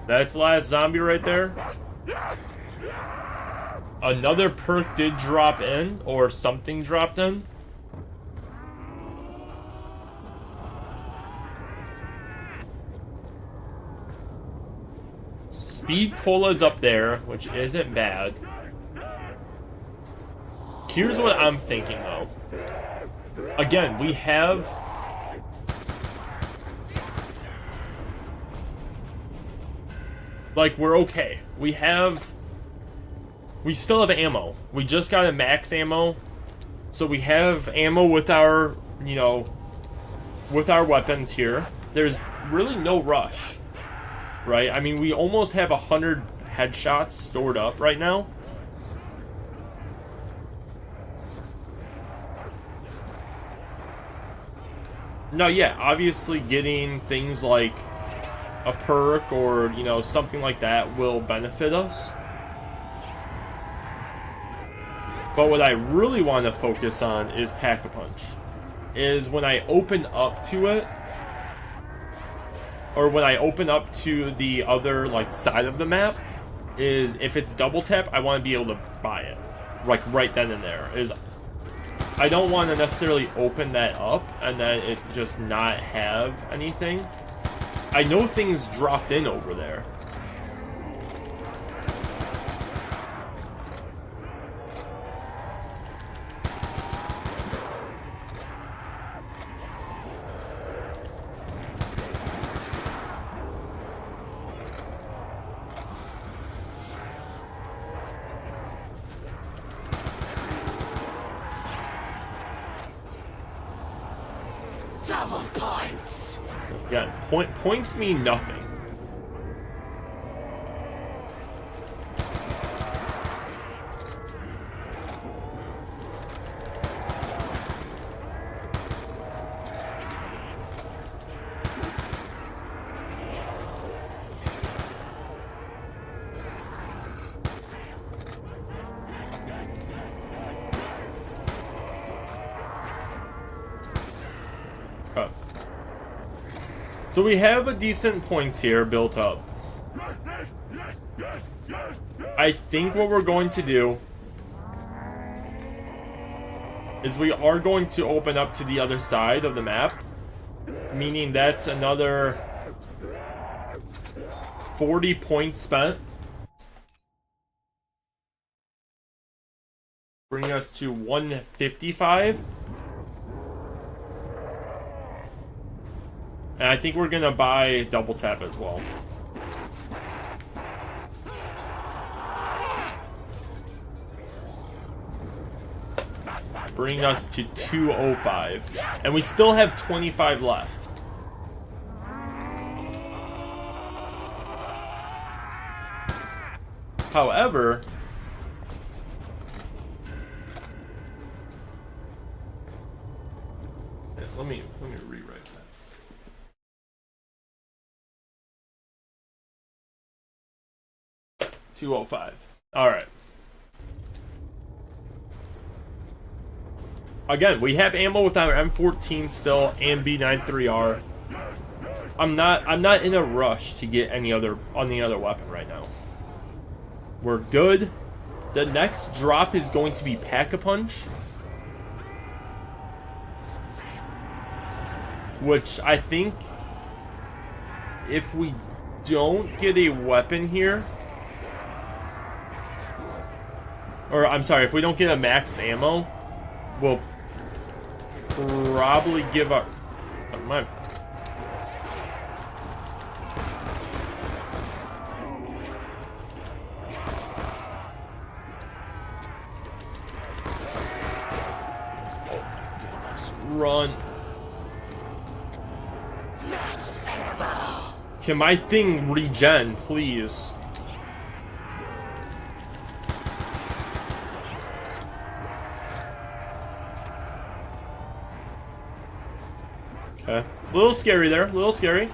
That's the last zombie right there. Another perk did drop in, or something dropped in. Speed Cola's up there, which isn't bad. Here's what I'm thinking, though. Again, we have... Like, we're okay. We still have ammo. We just got a max ammo. So we have ammo with our, you know, with our weapons here. There's really no rush. Right? I mean, we almost have 100 headshots stored up right now. Now, yeah, obviously getting things like a perk or, you know, something like that will benefit us. But what I really want to focus on is Pack-a-Punch. is when I open up to it, or when I open up to the other like side of the map, is if it's double tap, I want to be able to buy it, like right then and there. I don't want to necessarily open that up and then it just not have anything. I know things dropped in over there. Double points. Yeah, points mean nothing. So we have a decent points here built up. I think what we're going to do is we are going to open up to the other side of the map, meaning that's another 40 points spent. Bring us to 155. And I think we're gonna buy double tap as well. Bring us to 205. And we still have 25 left. However, let me rewrite that. $205. Alright. Again, we have ammo with our M14 still and B93R. I'm not in a rush to get any other weapon right now. We're good. The next drop is going to be Pack-a-Punch, which I think if we don't get a weapon here, or I'm sorry, if we don't get a max ammo, we'll probably give up. My run. Can my thing regen, please? Okay. A little scary there, a little scary.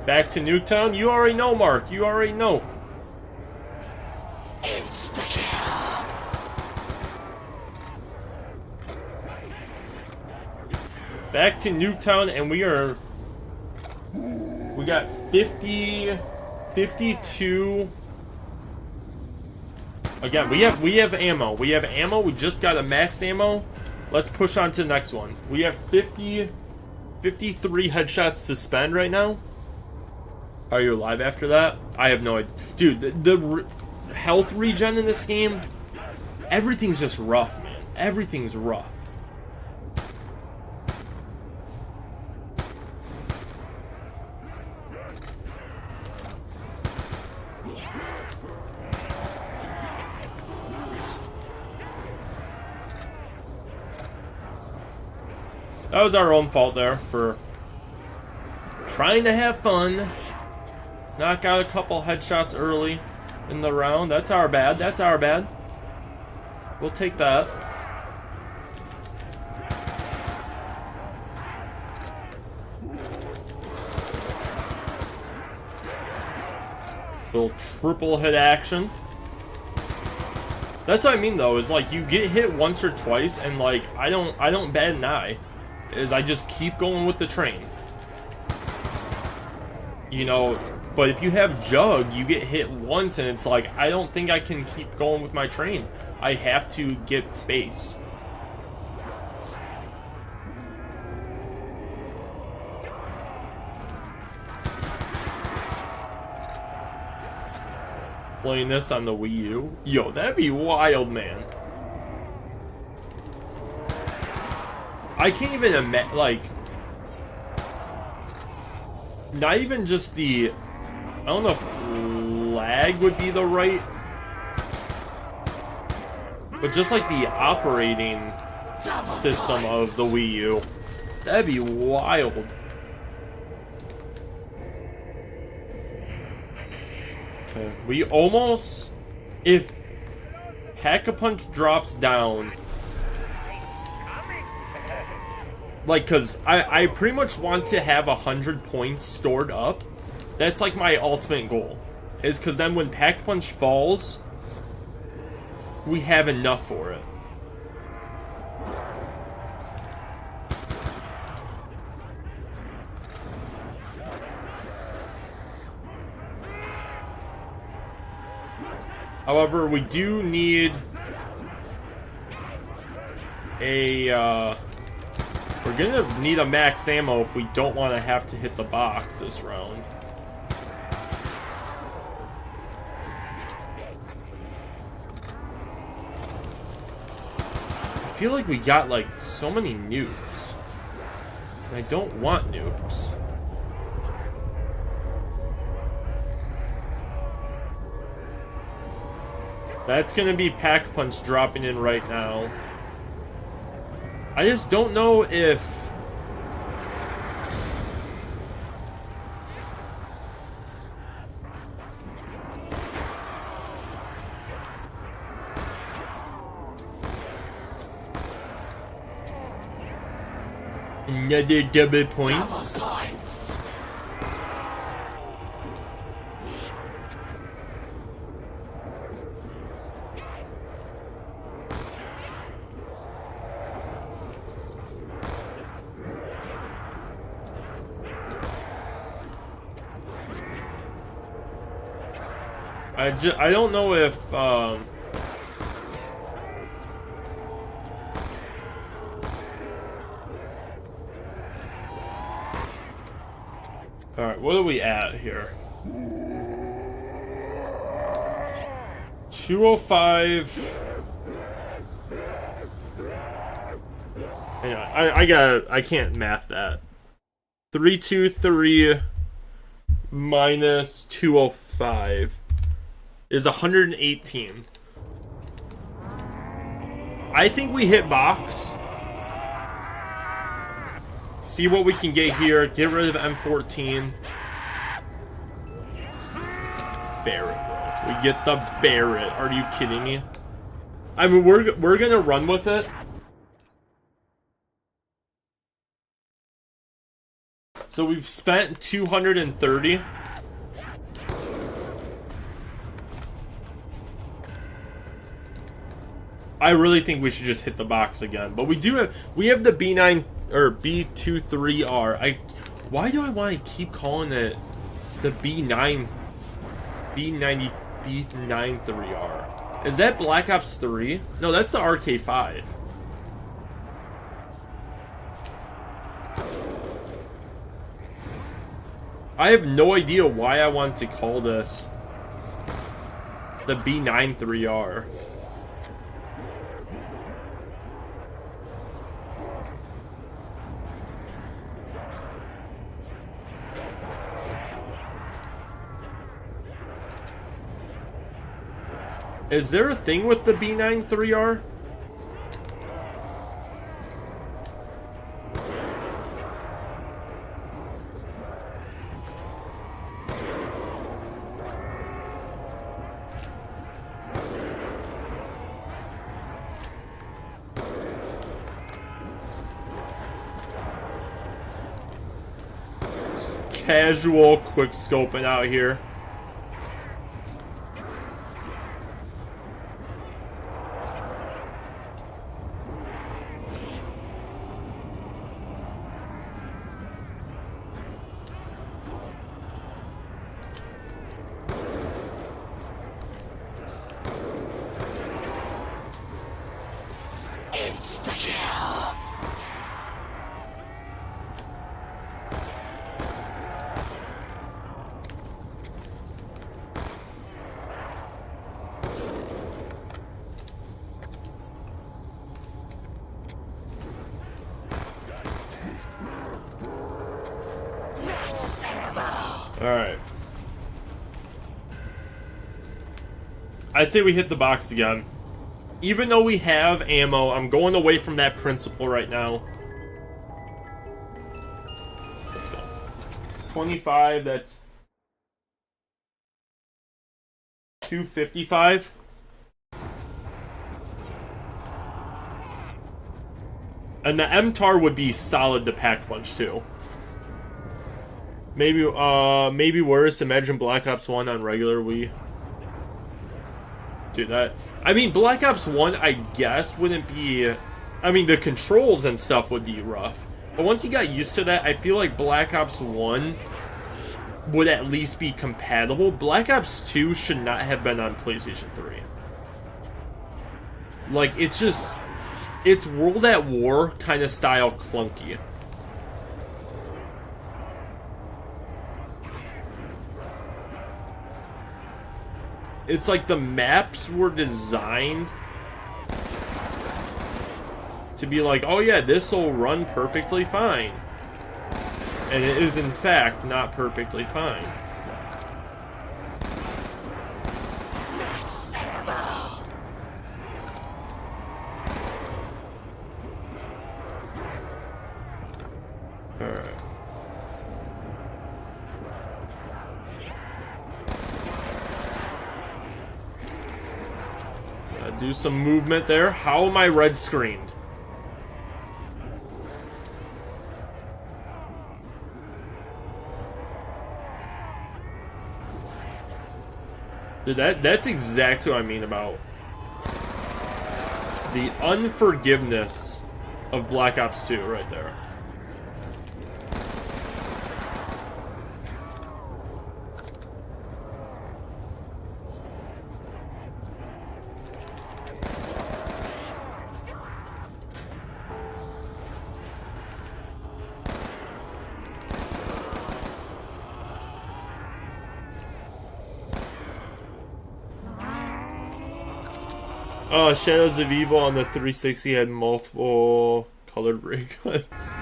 Back to Nuketown? You already know, Mark. You already know. Back to Nuketown, and we got 52. Again, we have ammo. We have ammo. We just got a max ammo. Let's push on to the next one. We have 53 headshots to spend right now. Are you alive after that? I have no idea. Dude, the health regen in this game, everything's just rough, man. Everything's rough. That was our own fault there for trying to have fun. Knock out a couple headshots early in the round. That's our bad. That's our bad. We'll take that. Little triple hit action. That's what I mean though, is like you get hit once or twice and like I don't bat an eye. Is I just keep going with the train. You know, but if you have Jug, you get hit once and it's like I don't think I can keep going with my train. I have to get space. Playing this on the Wii U. Yo, that'd be wild, man. I can't even imagine, like, not even just the, I don't know if lag would be the right, but just like the operating system of the Wii U. That'd be wild. Okay, we almost, if Pack-a-Punch drops down, like, cause I pretty much want to have 100 points stored up. That's like my ultimate goal. Is cause then when Pack-a-Punch falls, we have enough for it. However, we do need a, we're gonna need a max ammo if we don't want to have to hit the box this round. I feel like we got like so many nukes. And I don't want nukes. That's gonna be Pack-a-Punch dropping in right now. I just don't know if... Another double points. I don't know if alright, what are we at here? 205. Hang on, I can't math that. 323 minus 205 is 118. I think we hit box. See what we can get here. Get rid of M14. Barret, bro. We get the Barret. Are you kidding me? I mean, we're gonna run with it. So we've spent 230. I really think we should just hit the box again. But we have the B9 or B23R. Why do I want to keep calling it the B93R? Is that Black Ops 3? No, that's the RK5. I have no idea why I want to call this the B93R. Is there a thing with the B93R? Just casual quick scoping out here. Insta-kill. Alright. I say we hit the box again. Even though we have ammo, I'm going away from that principle right now. Let's go. 25, that's 255. And the MTAR would be solid to pack punch too. Maybe maybe worse. Imagine Black Ops 1 on regular Wii. Dude, that... I mean, Black Ops 1, I guess, wouldn't be... I mean, the controls and stuff would be rough. But once you got used to that, I feel like Black Ops 1 would at least be compatible. Black Ops 2 should not have been on PlayStation 3. Like, it's just... It's World at War kind of style clunky. It's like the maps were designed to be like, oh yeah, this will run perfectly fine. And it is in fact not perfectly fine. Alright. Do some movement there. How am I red screened? Dude, that's exactly what I mean about the unforgiveness of Black Ops 2 right there. Shadows of Evil on the 360 had multiple colored ray guns.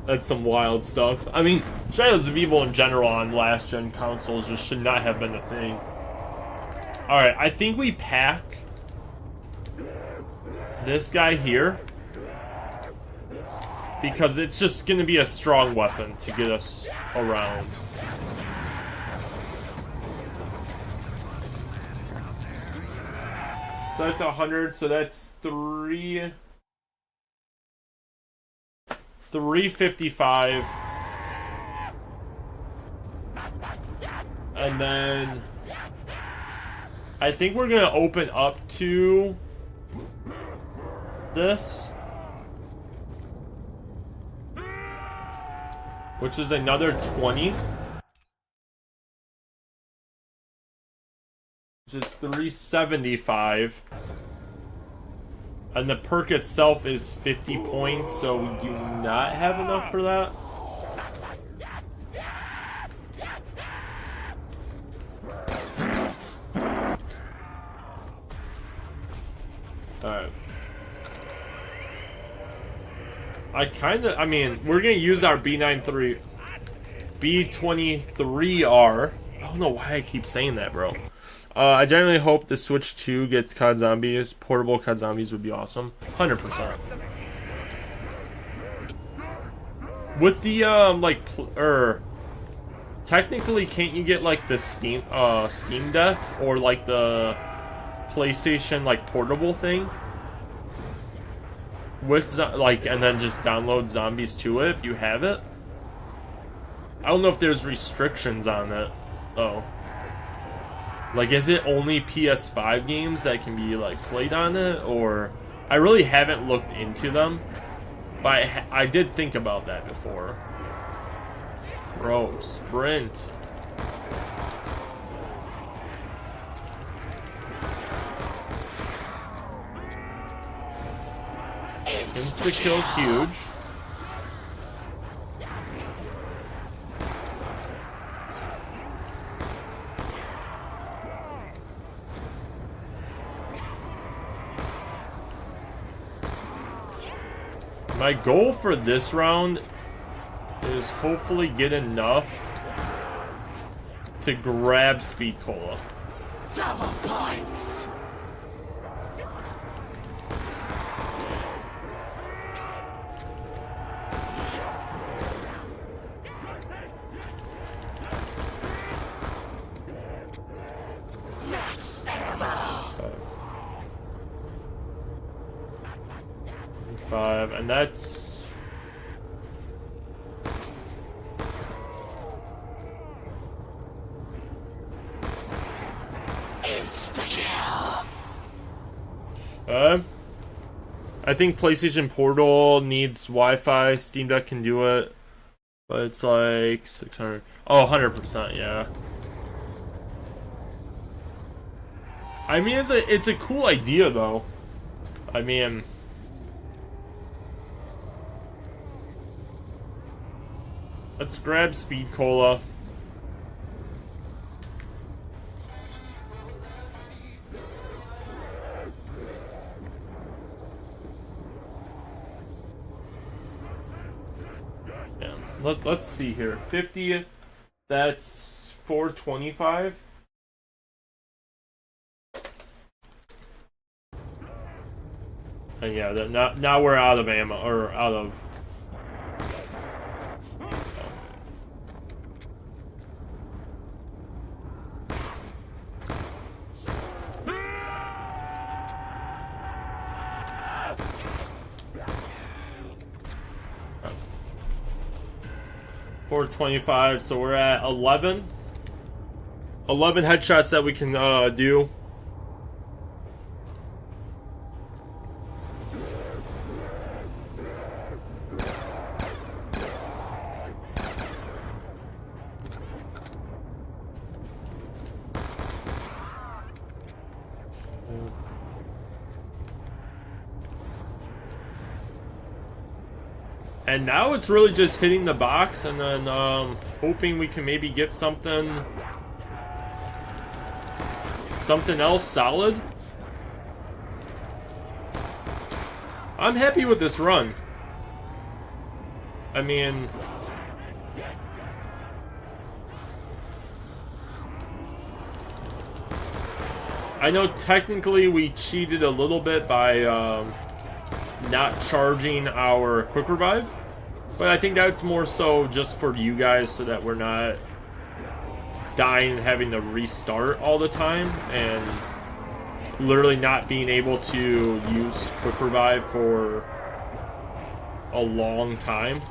That's some wild stuff. I mean, Shadows of Evil in general on last-gen consoles just should not have been a thing. Alright, I think we pack this guy here, because it's just going to be a strong weapon to get us around. So that's 100, so that's 355. And then I think we're gonna open up to this, which is another 20. Which is 375. And the perk itself is 50 points, so we do not have enough for that. Alright. I mean, we're gonna use our B23R. I don't know why I keep saying that, bro. I generally hope the Switch 2 gets COD Zombies. Portable COD Zombies would be awesome. 100%. With the, technically, can't you get, like, the Steam Deck? Or, like, the PlayStation, like, portable thing? With, and then just download Zombies to it if you have it? I don't know if there's restrictions on it, though. Like, is it only PS5 games that can be, like, played on it? Or... I really haven't looked into them. But I did think about that before. Bro, sprint. Insta-kill's huge. My goal for this round is hopefully get enough to grab Speed Cola. Double points. Max ammo. 5, and that's Insta-kill. I think PlayStation Portal needs Wi-Fi. Steam Deck can do it, but it's like 600. Oh, 100%, yeah. I mean, it's a cool idea though. I mean, let's grab Speed Cola. Yeah, let's see here. 50, that's 425. And yeah, now we're out of ammo, or out of... $425, so we're at 11 headshots that we can do. And now it's really just hitting the box and then hoping we can maybe get something else solid. I'm happy with this run. I mean, I know technically we cheated a little bit by not charging our quick revive, but I think that's more so just for you guys so that we're not dying and having to restart all the time and literally not being able to use quick revive for a long time.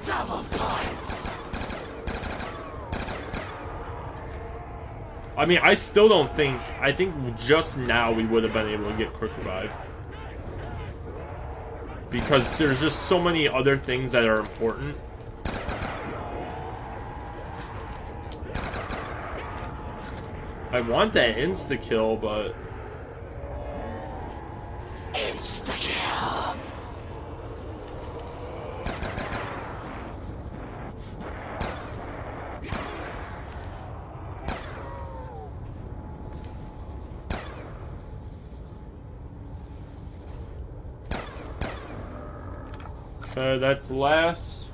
Double points. I mean, I still don't think... I think just now we would have been able to get quick revive. Because there's just so many other things that are important. I want that insta-kill, but... Insta-kill. That's last.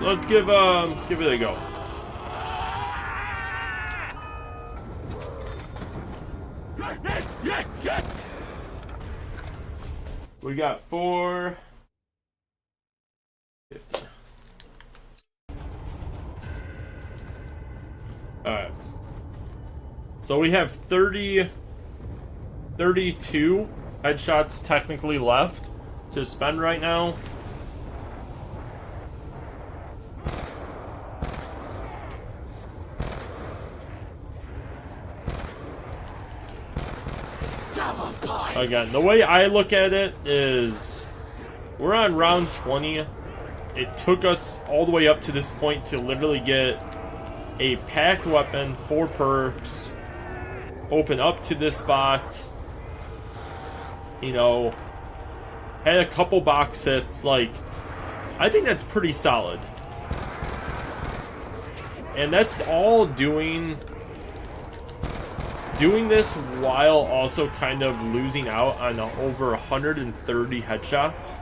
Let's give it a go. We got 4. Alright. So we have 32 headshots technically left to spend right now. Double points. Again, the way I look at it is we're on round 20 it took us all the way up to this point to literally get a packed weapon, 4 perks, open up to this spot, you know, had a couple box hits. Like, I think that's pretty solid. And that's all doing this while also kind of losing out on over 130 headshots.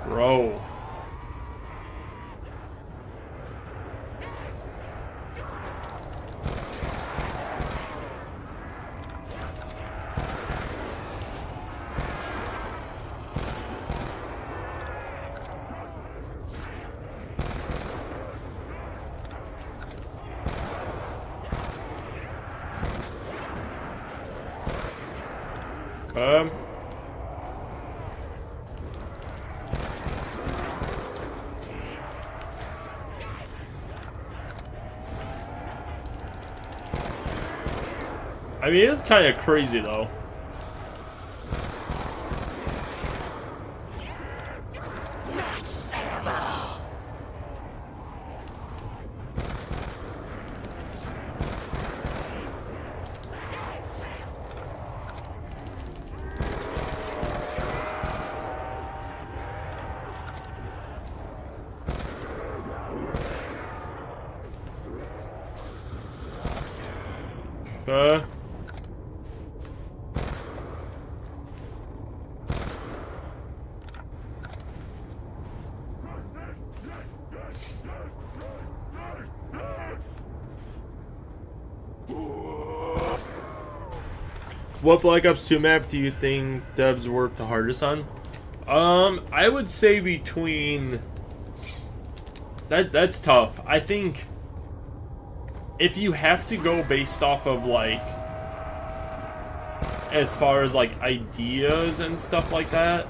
Bro. I mean, it's kind of crazy though. What Black Ops 2 map do you think devs worked the hardest on? I would say between... That's tough. I think if you have to go based off of, like, as far as, like, ideas and stuff like that,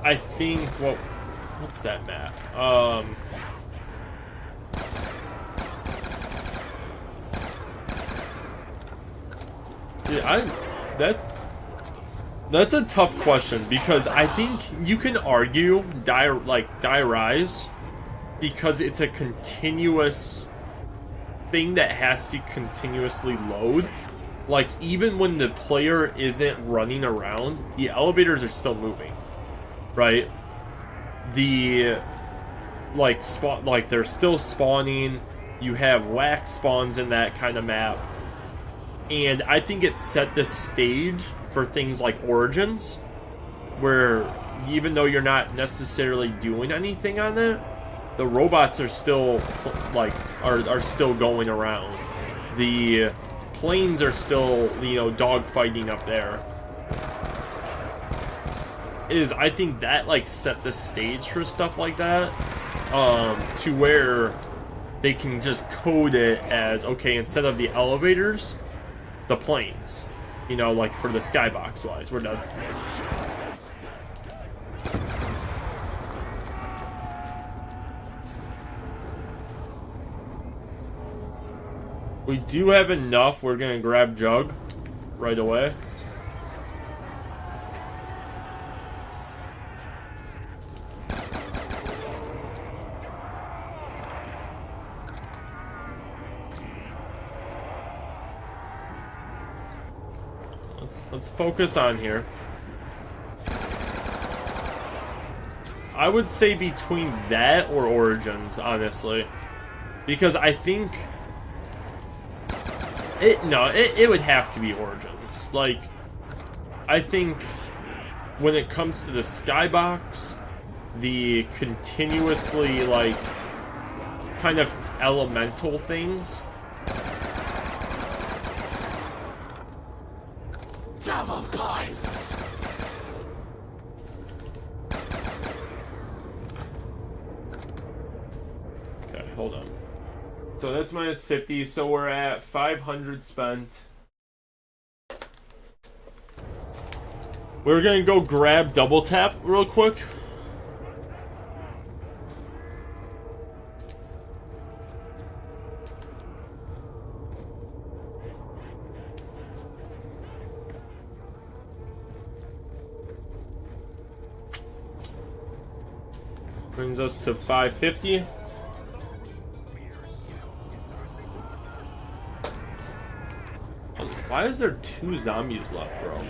I think, what's that map? Yeah, that's a tough question, because I think you can argue Die Rise, because it's a continuous thing that has to continuously load. Like, even when the player isn't running around, the elevators are still moving, right? The they're still spawning. You have wax spawns in that kind of map. And I think it set the stage for things like Origins, where even though you're not necessarily doing anything on it, the robots are still are still going around. The planes are still, you know, dogfighting up there. I think that like set the stage for stuff like that, to where they can just code it as, okay, instead of the elevators, the planes, you know, like for the skybox wise. We're done. We do have enough. We're gonna grab Jug right away. Let's focus on here. I would say between that or Origins, honestly, because I think it would have to be Origins. Like, I think when it comes to the skybox, the continuously like kind of elemental things. Double points. Okay, hold on. So that's minus 50, so we're at 500 spent. We're gonna go grab double tap real quick. Brings us to 550. Why is there 2 zombies left, bro?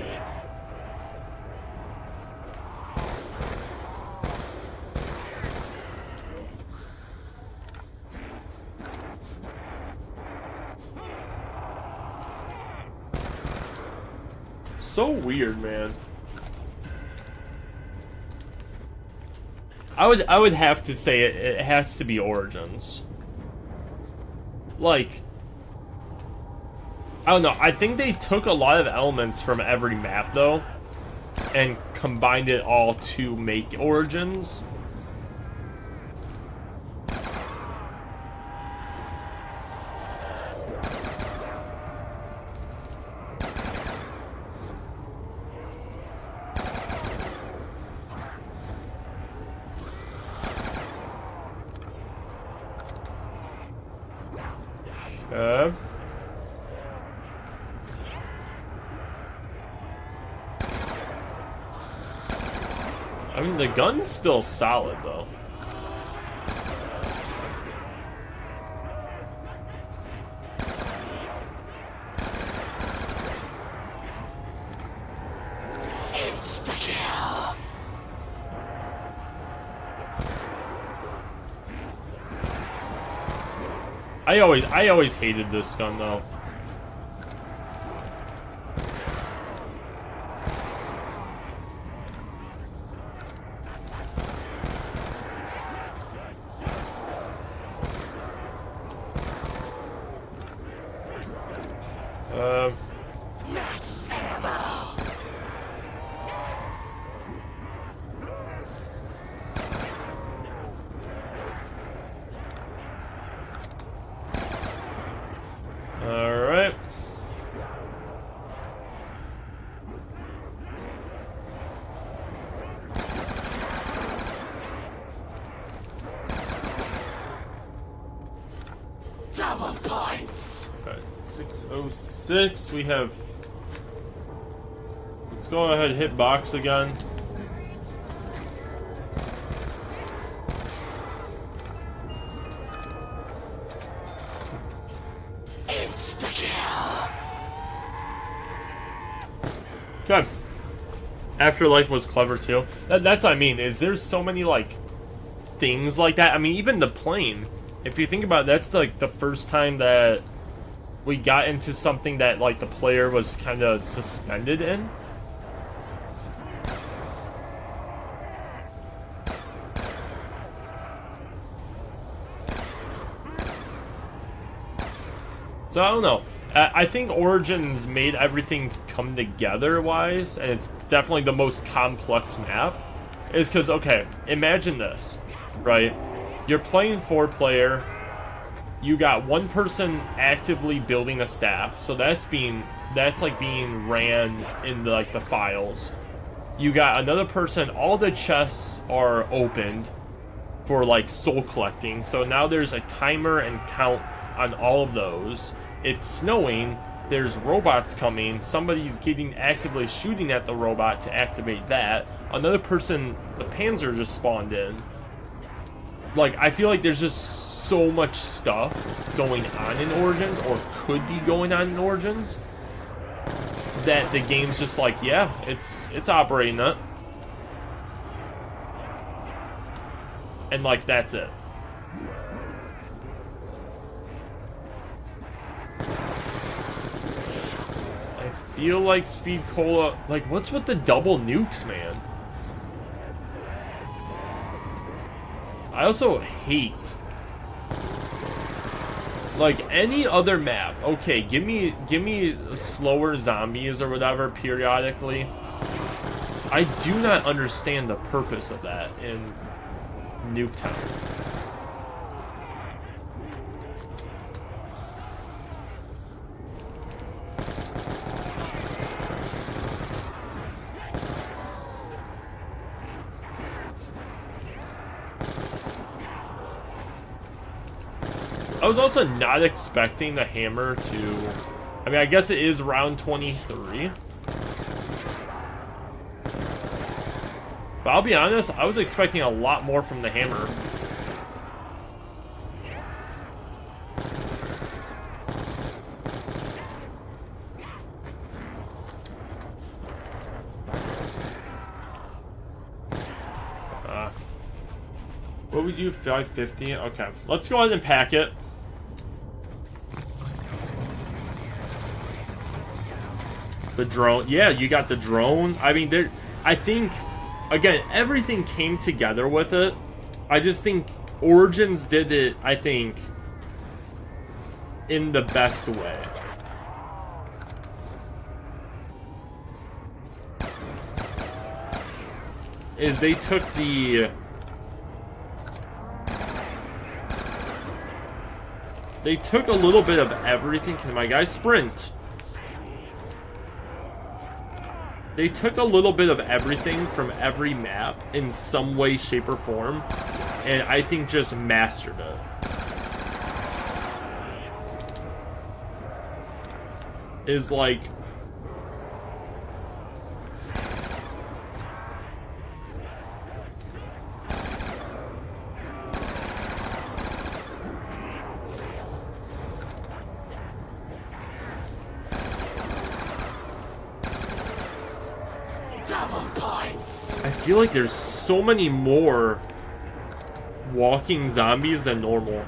So weird, man. I would have to say it has to be Origins. Like, I don't know. I think they took a lot of elements from every map though, and combined it all to make Origins. I mean, the gun's still solid, though. Insta-kill. I always hated this gun, though. Max ammo. All right. Double points. Okay, 606. We have. Let's go ahead and hit box again. Insta-kill. Okay. Afterlife was clever too. That's what I mean. Is there's so many like things like that. I mean, even the plane. If you think about it, that's like the first time that we got into something that like the player was kind of suspended in. So I don't know. I think Origins made everything come together wise, and it's definitely the most complex map. Is because, okay, imagine this, right? You're playing 4-player. You got one person actively building a staff, so that's like being ran in like the files. You got another person. All the chests are opened for like soul collecting, so now there's a timer and count on all of those. It's snowing. There's robots coming. Somebody's actively shooting at the robot to activate that. Another person, the Panzer just spawned in. Like, I feel like there's just so much stuff going on in Origins, or could be going on in Origins, that the game's just like, yeah, it's operating it. And like, that's it. I feel like Speed Cola, like, what's with the double nukes, man? I also hate, like, any other map. Okay, give me slower zombies or whatever periodically. I do not understand the purpose of that in Nuketown. I was also not expecting the hammer to... I mean, I guess it is round 23. But I'll be honest, I was expecting a lot more from the hammer. What we do, 550? Okay. Let's go ahead and pack it. The drone. Yeah, you got the drone. I mean, there. I think, again, everything came together with it. I just think Origins did it, I think, in the best way. Is they took the... They took a little bit of everything. Can my guy sprint? They took a little bit of everything from every map in some way, shape, or form, and I think just mastered it. Is like... I feel like there's so many more walking zombies than normal.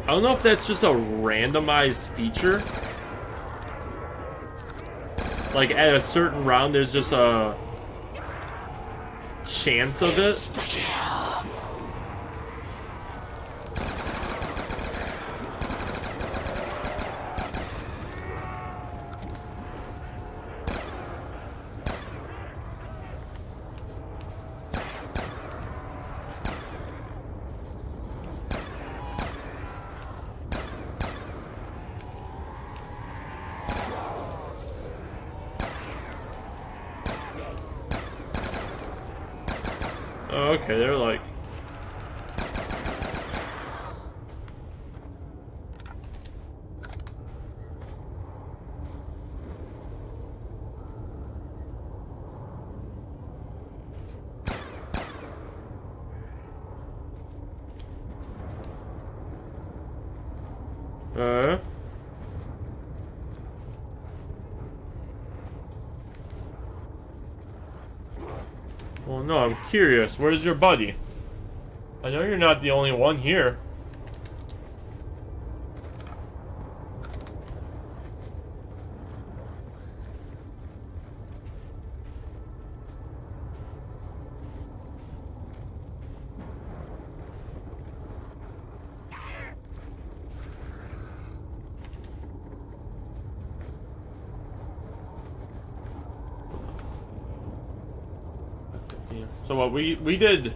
I don't know if that's just a randomized feature. Like at a certain round there's just a chance of it. Oh, okay, they're like... Well, no, I'm curious. Where's your buddy? I know you're not the only one here. So what we did,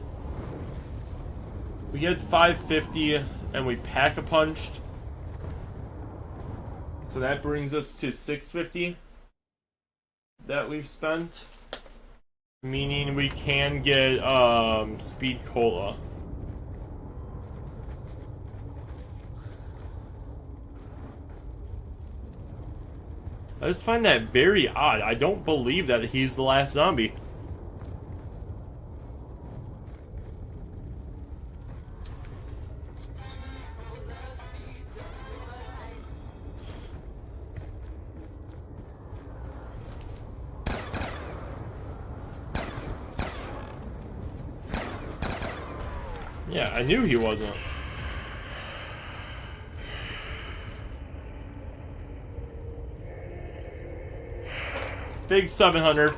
we had 550 and we pack-a-punched. So that brings us to 650 that we've spent, meaning we can get speed cola. I just find that very odd. I don't believe that he's the last zombie. Yeah, I knew he wasn't. Big 700.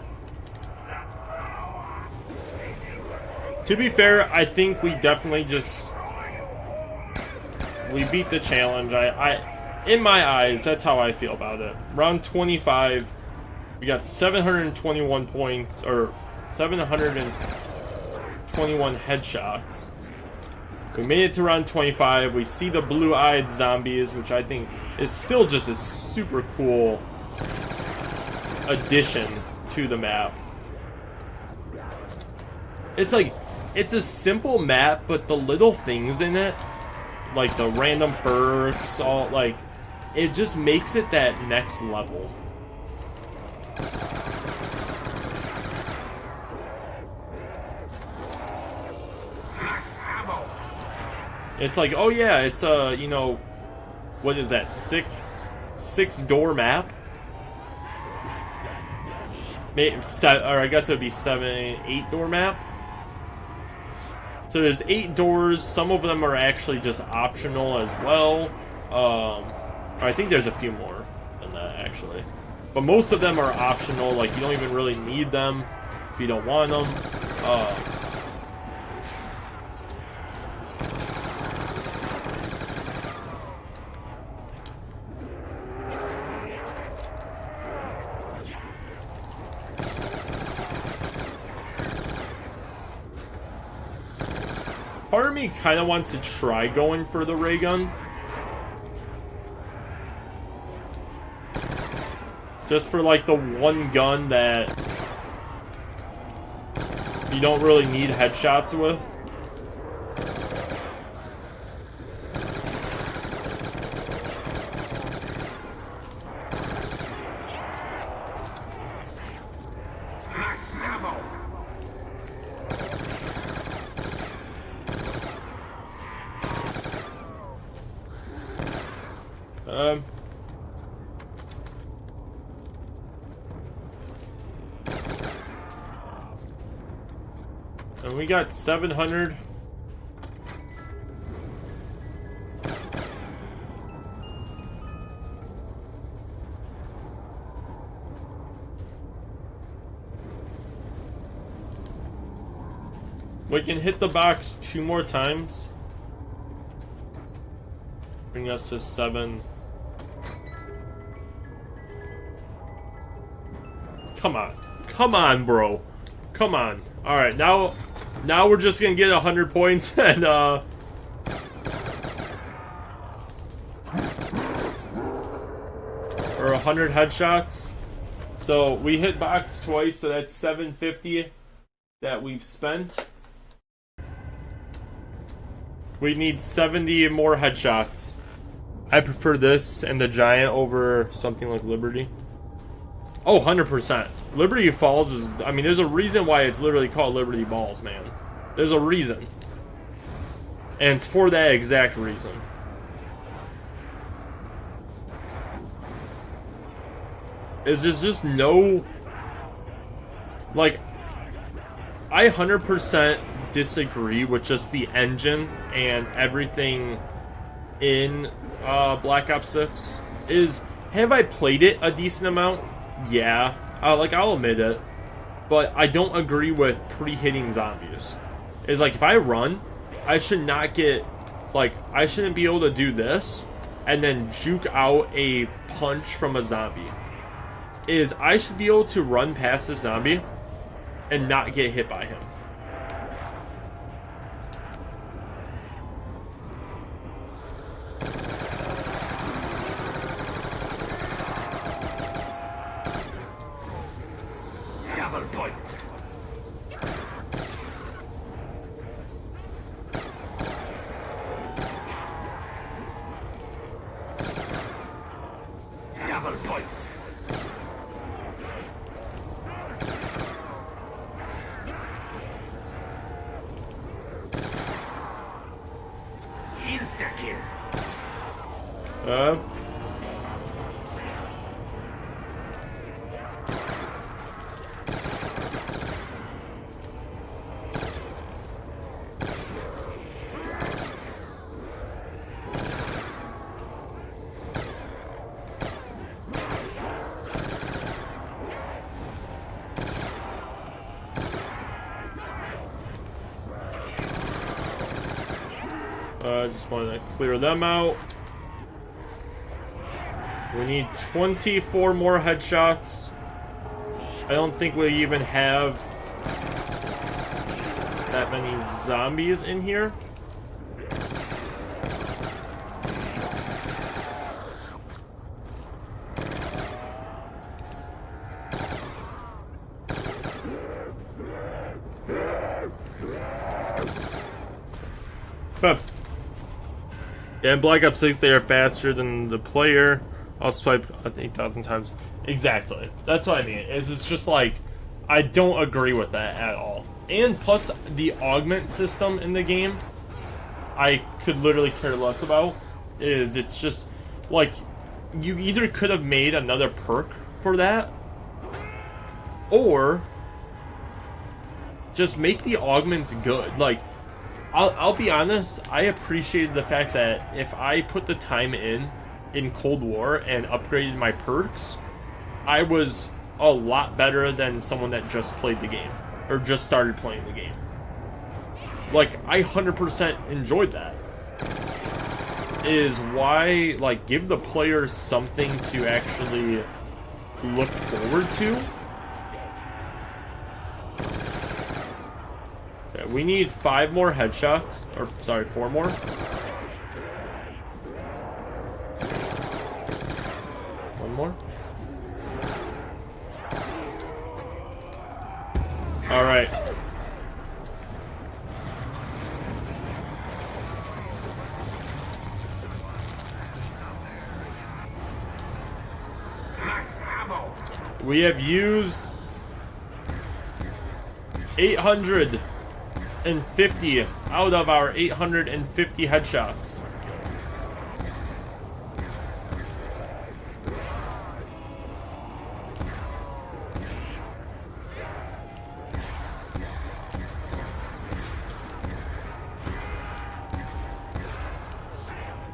To be fair, I think we definitely just... we beat the challenge. In my eyes, that's how I feel about it. Round 25, we got 721 points, or 721 headshots. We made it to round 25. We see the blue-eyed zombies, which I think is still just a super cool addition to the map. It's like, it's a simple map, but the little things in it, like the random perks, all like, it just makes it that next level. It's like, oh yeah, it's you know, what is that, six door map? Maybe or I guess it would be 8 door map. So there's 8 doors. Some of them are actually just optional as well. I think there's a few more than that actually, but most of them are optional. Like you don't even really need them if you don't want them. Part of me kind of wants to try going for the ray gun. Just for like the one gun that you don't really need headshots with. And we got 700. We can hit the box 2 more times. Bring us to 7. Come on. Come on, bro. Come on. Alright, now we're just gonna get 100 points and or 100 headshots. So we hit box twice, so that's 750 that we've spent. We need 70 more headshots. I prefer this and the Giant over something like Liberty. Oh, 100%. Liberty Falls is... I mean, there's a reason why it's literally called Liberty Balls, man. There's a reason. And it's for that exact reason. Is there's just no... Like, I 100% disagree with just the engine and everything in Black Ops 6. Have I played it a decent amount? Yeah, like I'll admit it, but I don't agree with pre-hitting zombies. It's like if I run, I should not get, like, I shouldn't be able to do this and then juke out a punch from a zombie. I should be able to run past this zombie and not get hit by him. Double points. Double points. Insta kill. Just want to clear them out. We need 24 more headshots. I don't think we even have that many zombies in here. Yeah, in Black Ops 6, they are faster than the player. I'll swipe 8,000 times. Exactly. That's what I mean. It's just like, I don't agree with that at all. And plus, the augment system in the game, I could literally care less about. It's just, like, you either could have made another perk for that, or just make the augments good. Like, I'll be honest, I appreciated the fact that if I put the time in Cold War and upgraded my perks, I was a lot better than someone that just played the game, or just started playing the game. Like, I 100% enjoyed that. Is why, like, give the players something to actually look forward to. Okay, we need 5 more headshots, or sorry, 4 more. One more. All right. We have used 850 out of our 850 headshots.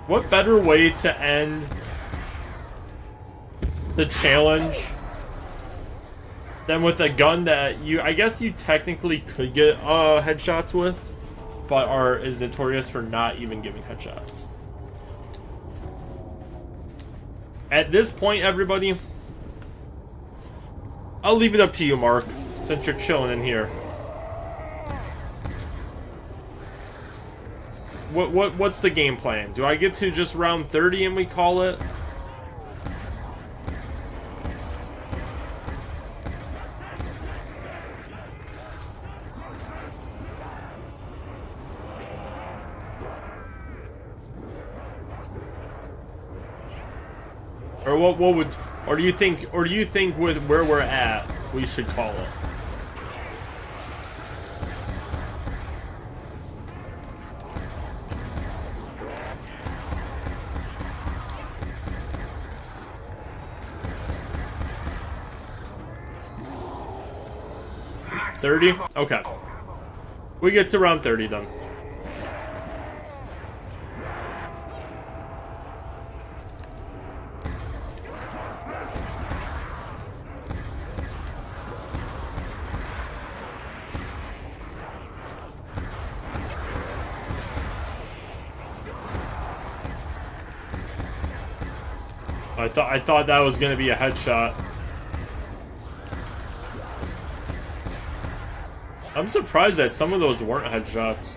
What better way to end the challenge than with a gun that I guess you technically could get headshots with, but is notorious for not even giving headshots. At this point, everybody, I'll leave it up to you, Mark, since you're chilling in here. What's the game plan? Do I get to just round 30 and we call it? Or what would, or do you think with where we're at, we should call it? $30? Okay. We get to round 30 then. I thought that was gonna be a headshot. I'm surprised that some of those weren't headshots.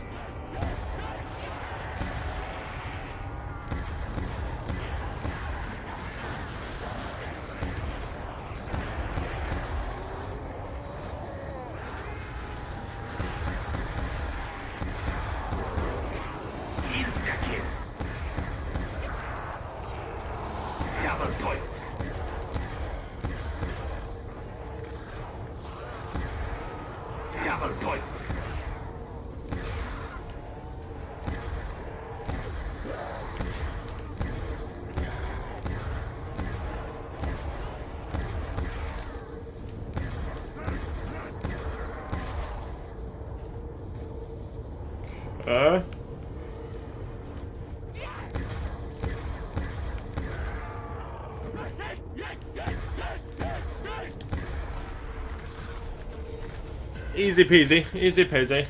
Easy peasy, easy peasy.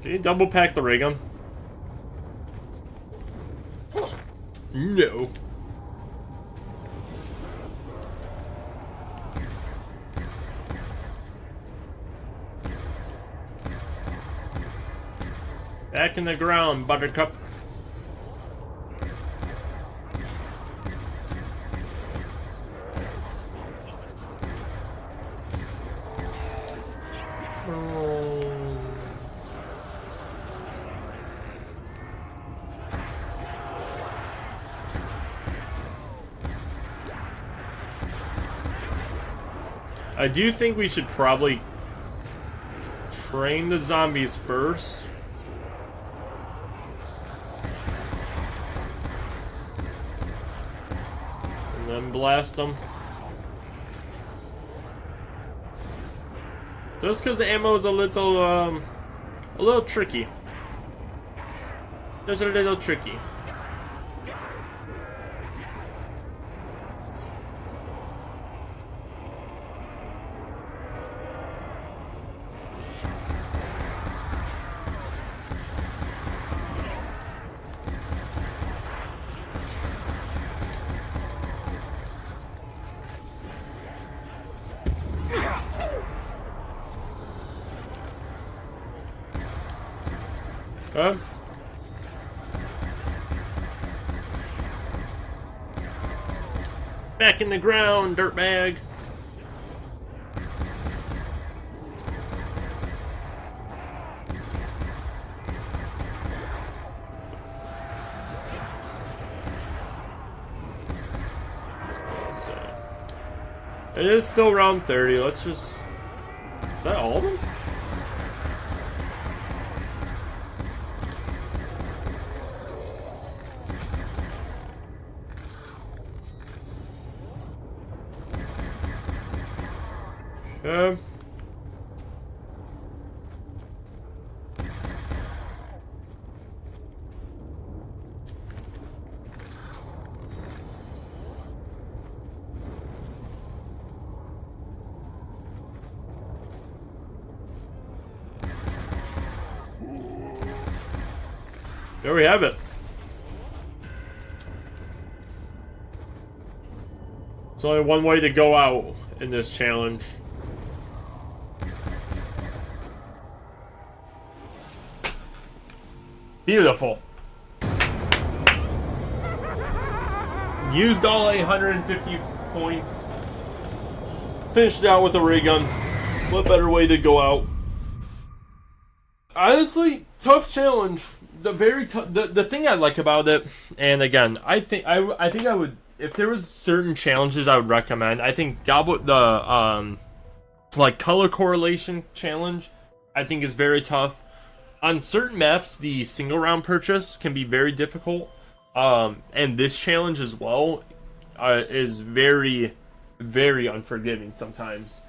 Can you double pack the ray gun? No. Back in the ground, Buttercup. I do think we should probably train the zombies first. And then blast them. Just because the ammo is a little tricky. Just a little tricky. Back in the ground, dirtbag. It is still round 30. Let's just... Is that all of them? There we have it. There's only one way to go out in this challenge. Beautiful. Used all 850 points. Finished out with a ray gun. What better way to go out? Honestly, tough challenge. The thing I like about it, and again, I think I would, if there was certain challenges I would recommend. I think the like color correlation challenge, I think is very tough. On certain maps, the single round purchase can be very difficult, and this challenge as well is very, very unforgiving sometimes.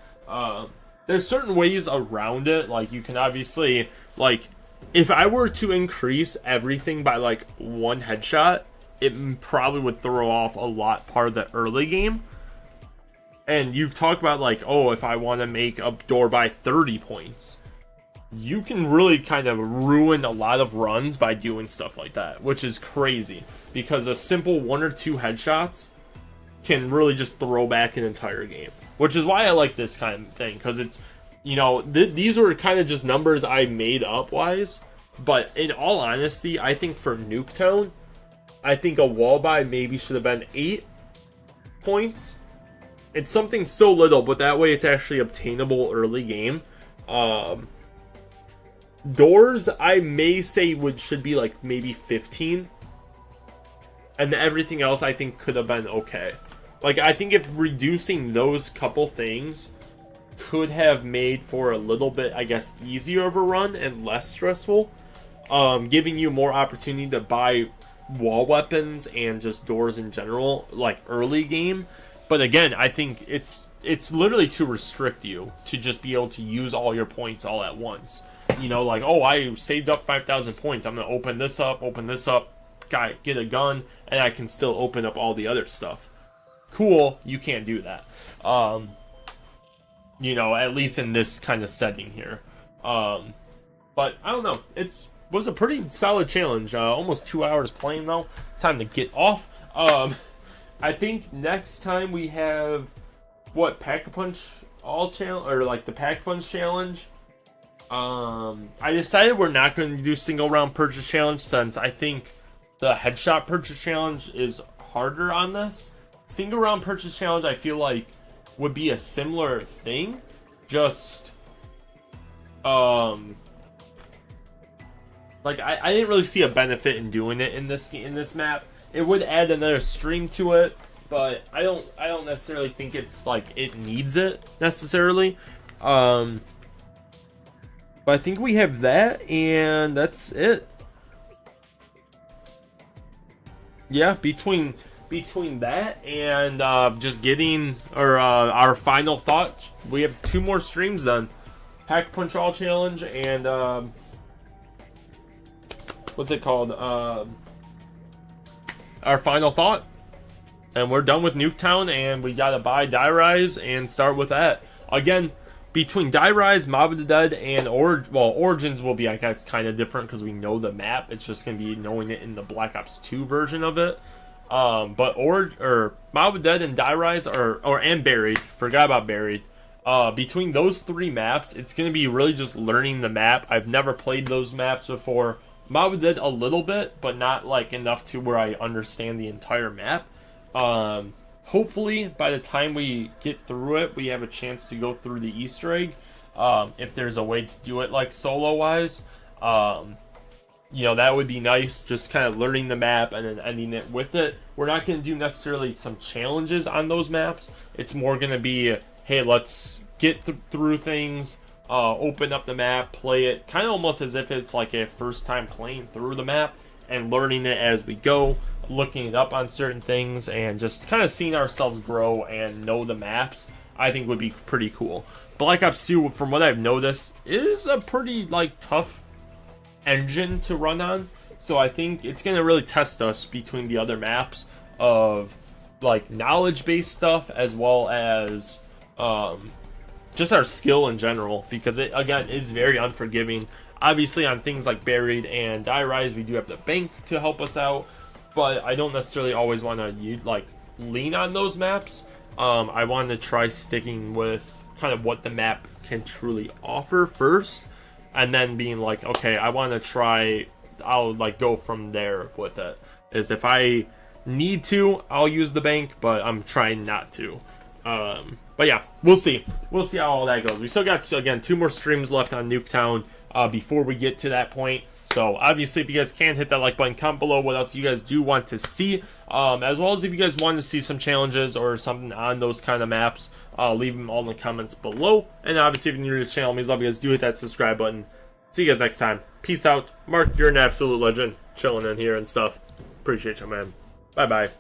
There's certain ways around it, like you can obviously, like, if I were to increase everything by like one headshot, it probably would throw off a lot part of the early game. And you talk about like, oh, if I want to make a door by 30 points, you can really kind of ruin a lot of runs by doing stuff like that, which is crazy because a simple 1 or 2 headshots can really just throw back an entire game, which is why I like this kind of thing, because it's, you know, these were kind of just numbers I made up wise, but in all honesty, I think for Nuketown, I think a wall buy maybe should have been 8 points. It's something so little, but that way it's actually obtainable early game. Doors, I may say should be like maybe 15, and everything else I think could have been okay. Like, I think if reducing those couple things could have made for a little bit, I guess, easier of a run and less stressful, giving you more opportunity to buy wall weapons and just doors in general, like early game. But again, I think it's literally to restrict you to just be able to use all your points all at once. You know, like, oh, I saved up 5,000 points. I'm gonna open this up, get a gun, and I can still open up all the other stuff. Cool, you can't do that. You know, at least in this kind of setting here. But I don't know. Was a pretty solid challenge. Almost 2 hours playing though. Time to get off. I think next time we have Pack-a-Punch or like the Pack-a-Punch challenge. I decided we're not going to do single round purchase challenge since I think the headshot purchase challenge is harder on this. Single round purchase challenge, I feel like, would be a similar thing, just like I didn't really see a benefit in doing it in this map. It would add another stream to it, but I don't necessarily think it's like it needs it necessarily. But I think we have that, and that's it. Yeah, between that and just getting our final thoughts, we have 2 more streams done. Pack Punch All Challenge and what's it called? Our final thought. And we're done with Nuketown, and we gotta buy Die Rise and start with that. Again, between Die Rise, Mob of the Dead, and Origins will be, I guess, kind of different because we know the map. It's just gonna be knowing it in the Black Ops 2 version of it. But Mob of the Dead and Die Rise and Buried. Forgot about Buried. Between those 3 maps, it's gonna be really just learning the map. I've never played those maps before. Mob of the Dead a little bit, but not like enough to where I understand the entire map. Hopefully by the time we get through it, we have a chance to go through the Easter egg. If there's a way to do it like solo wise, you know, that would be nice. Just kind of learning the map and then ending it with it. We're not going to do necessarily some challenges on those maps. It's more going to be, hey, let's get through things, open up the map, play it, kind of almost as if it's like a first time playing through the map and learning it as we go, looking it up on certain things, and just kind of seeing ourselves grow and know the maps, I think would be pretty cool. Black Ops 2, from what I've noticed, is a pretty like tough engine to run on, so I think it's going to really test us between the other maps of like knowledge based stuff as well as just our skill in general, because it again is very unforgiving. Obviously on things like Buried and Die Rise, we do have the bank to help us out, but I don't necessarily always want to like lean on those maps. I want to try sticking with kind of what the map can truly offer first, and then being like, okay, I want to try, I'll like go from there with it. Is if I need to, I'll use the bank, but I'm trying not to. But yeah, we'll see how all that goes. We still got, again, 2 more streams left on Nuketown before we get to that point. So obviously, if you guys can, hit that like button, comment below what else you guys do want to see, as well as if you guys want to see some challenges or something on those kind of maps, leave them all in the comments below. And obviously, if you're new to the channel, means love you guys, do hit that subscribe button. See you guys next time. Peace out. Mark, you're an absolute legend, chilling in here and stuff. Appreciate you, man. Bye bye.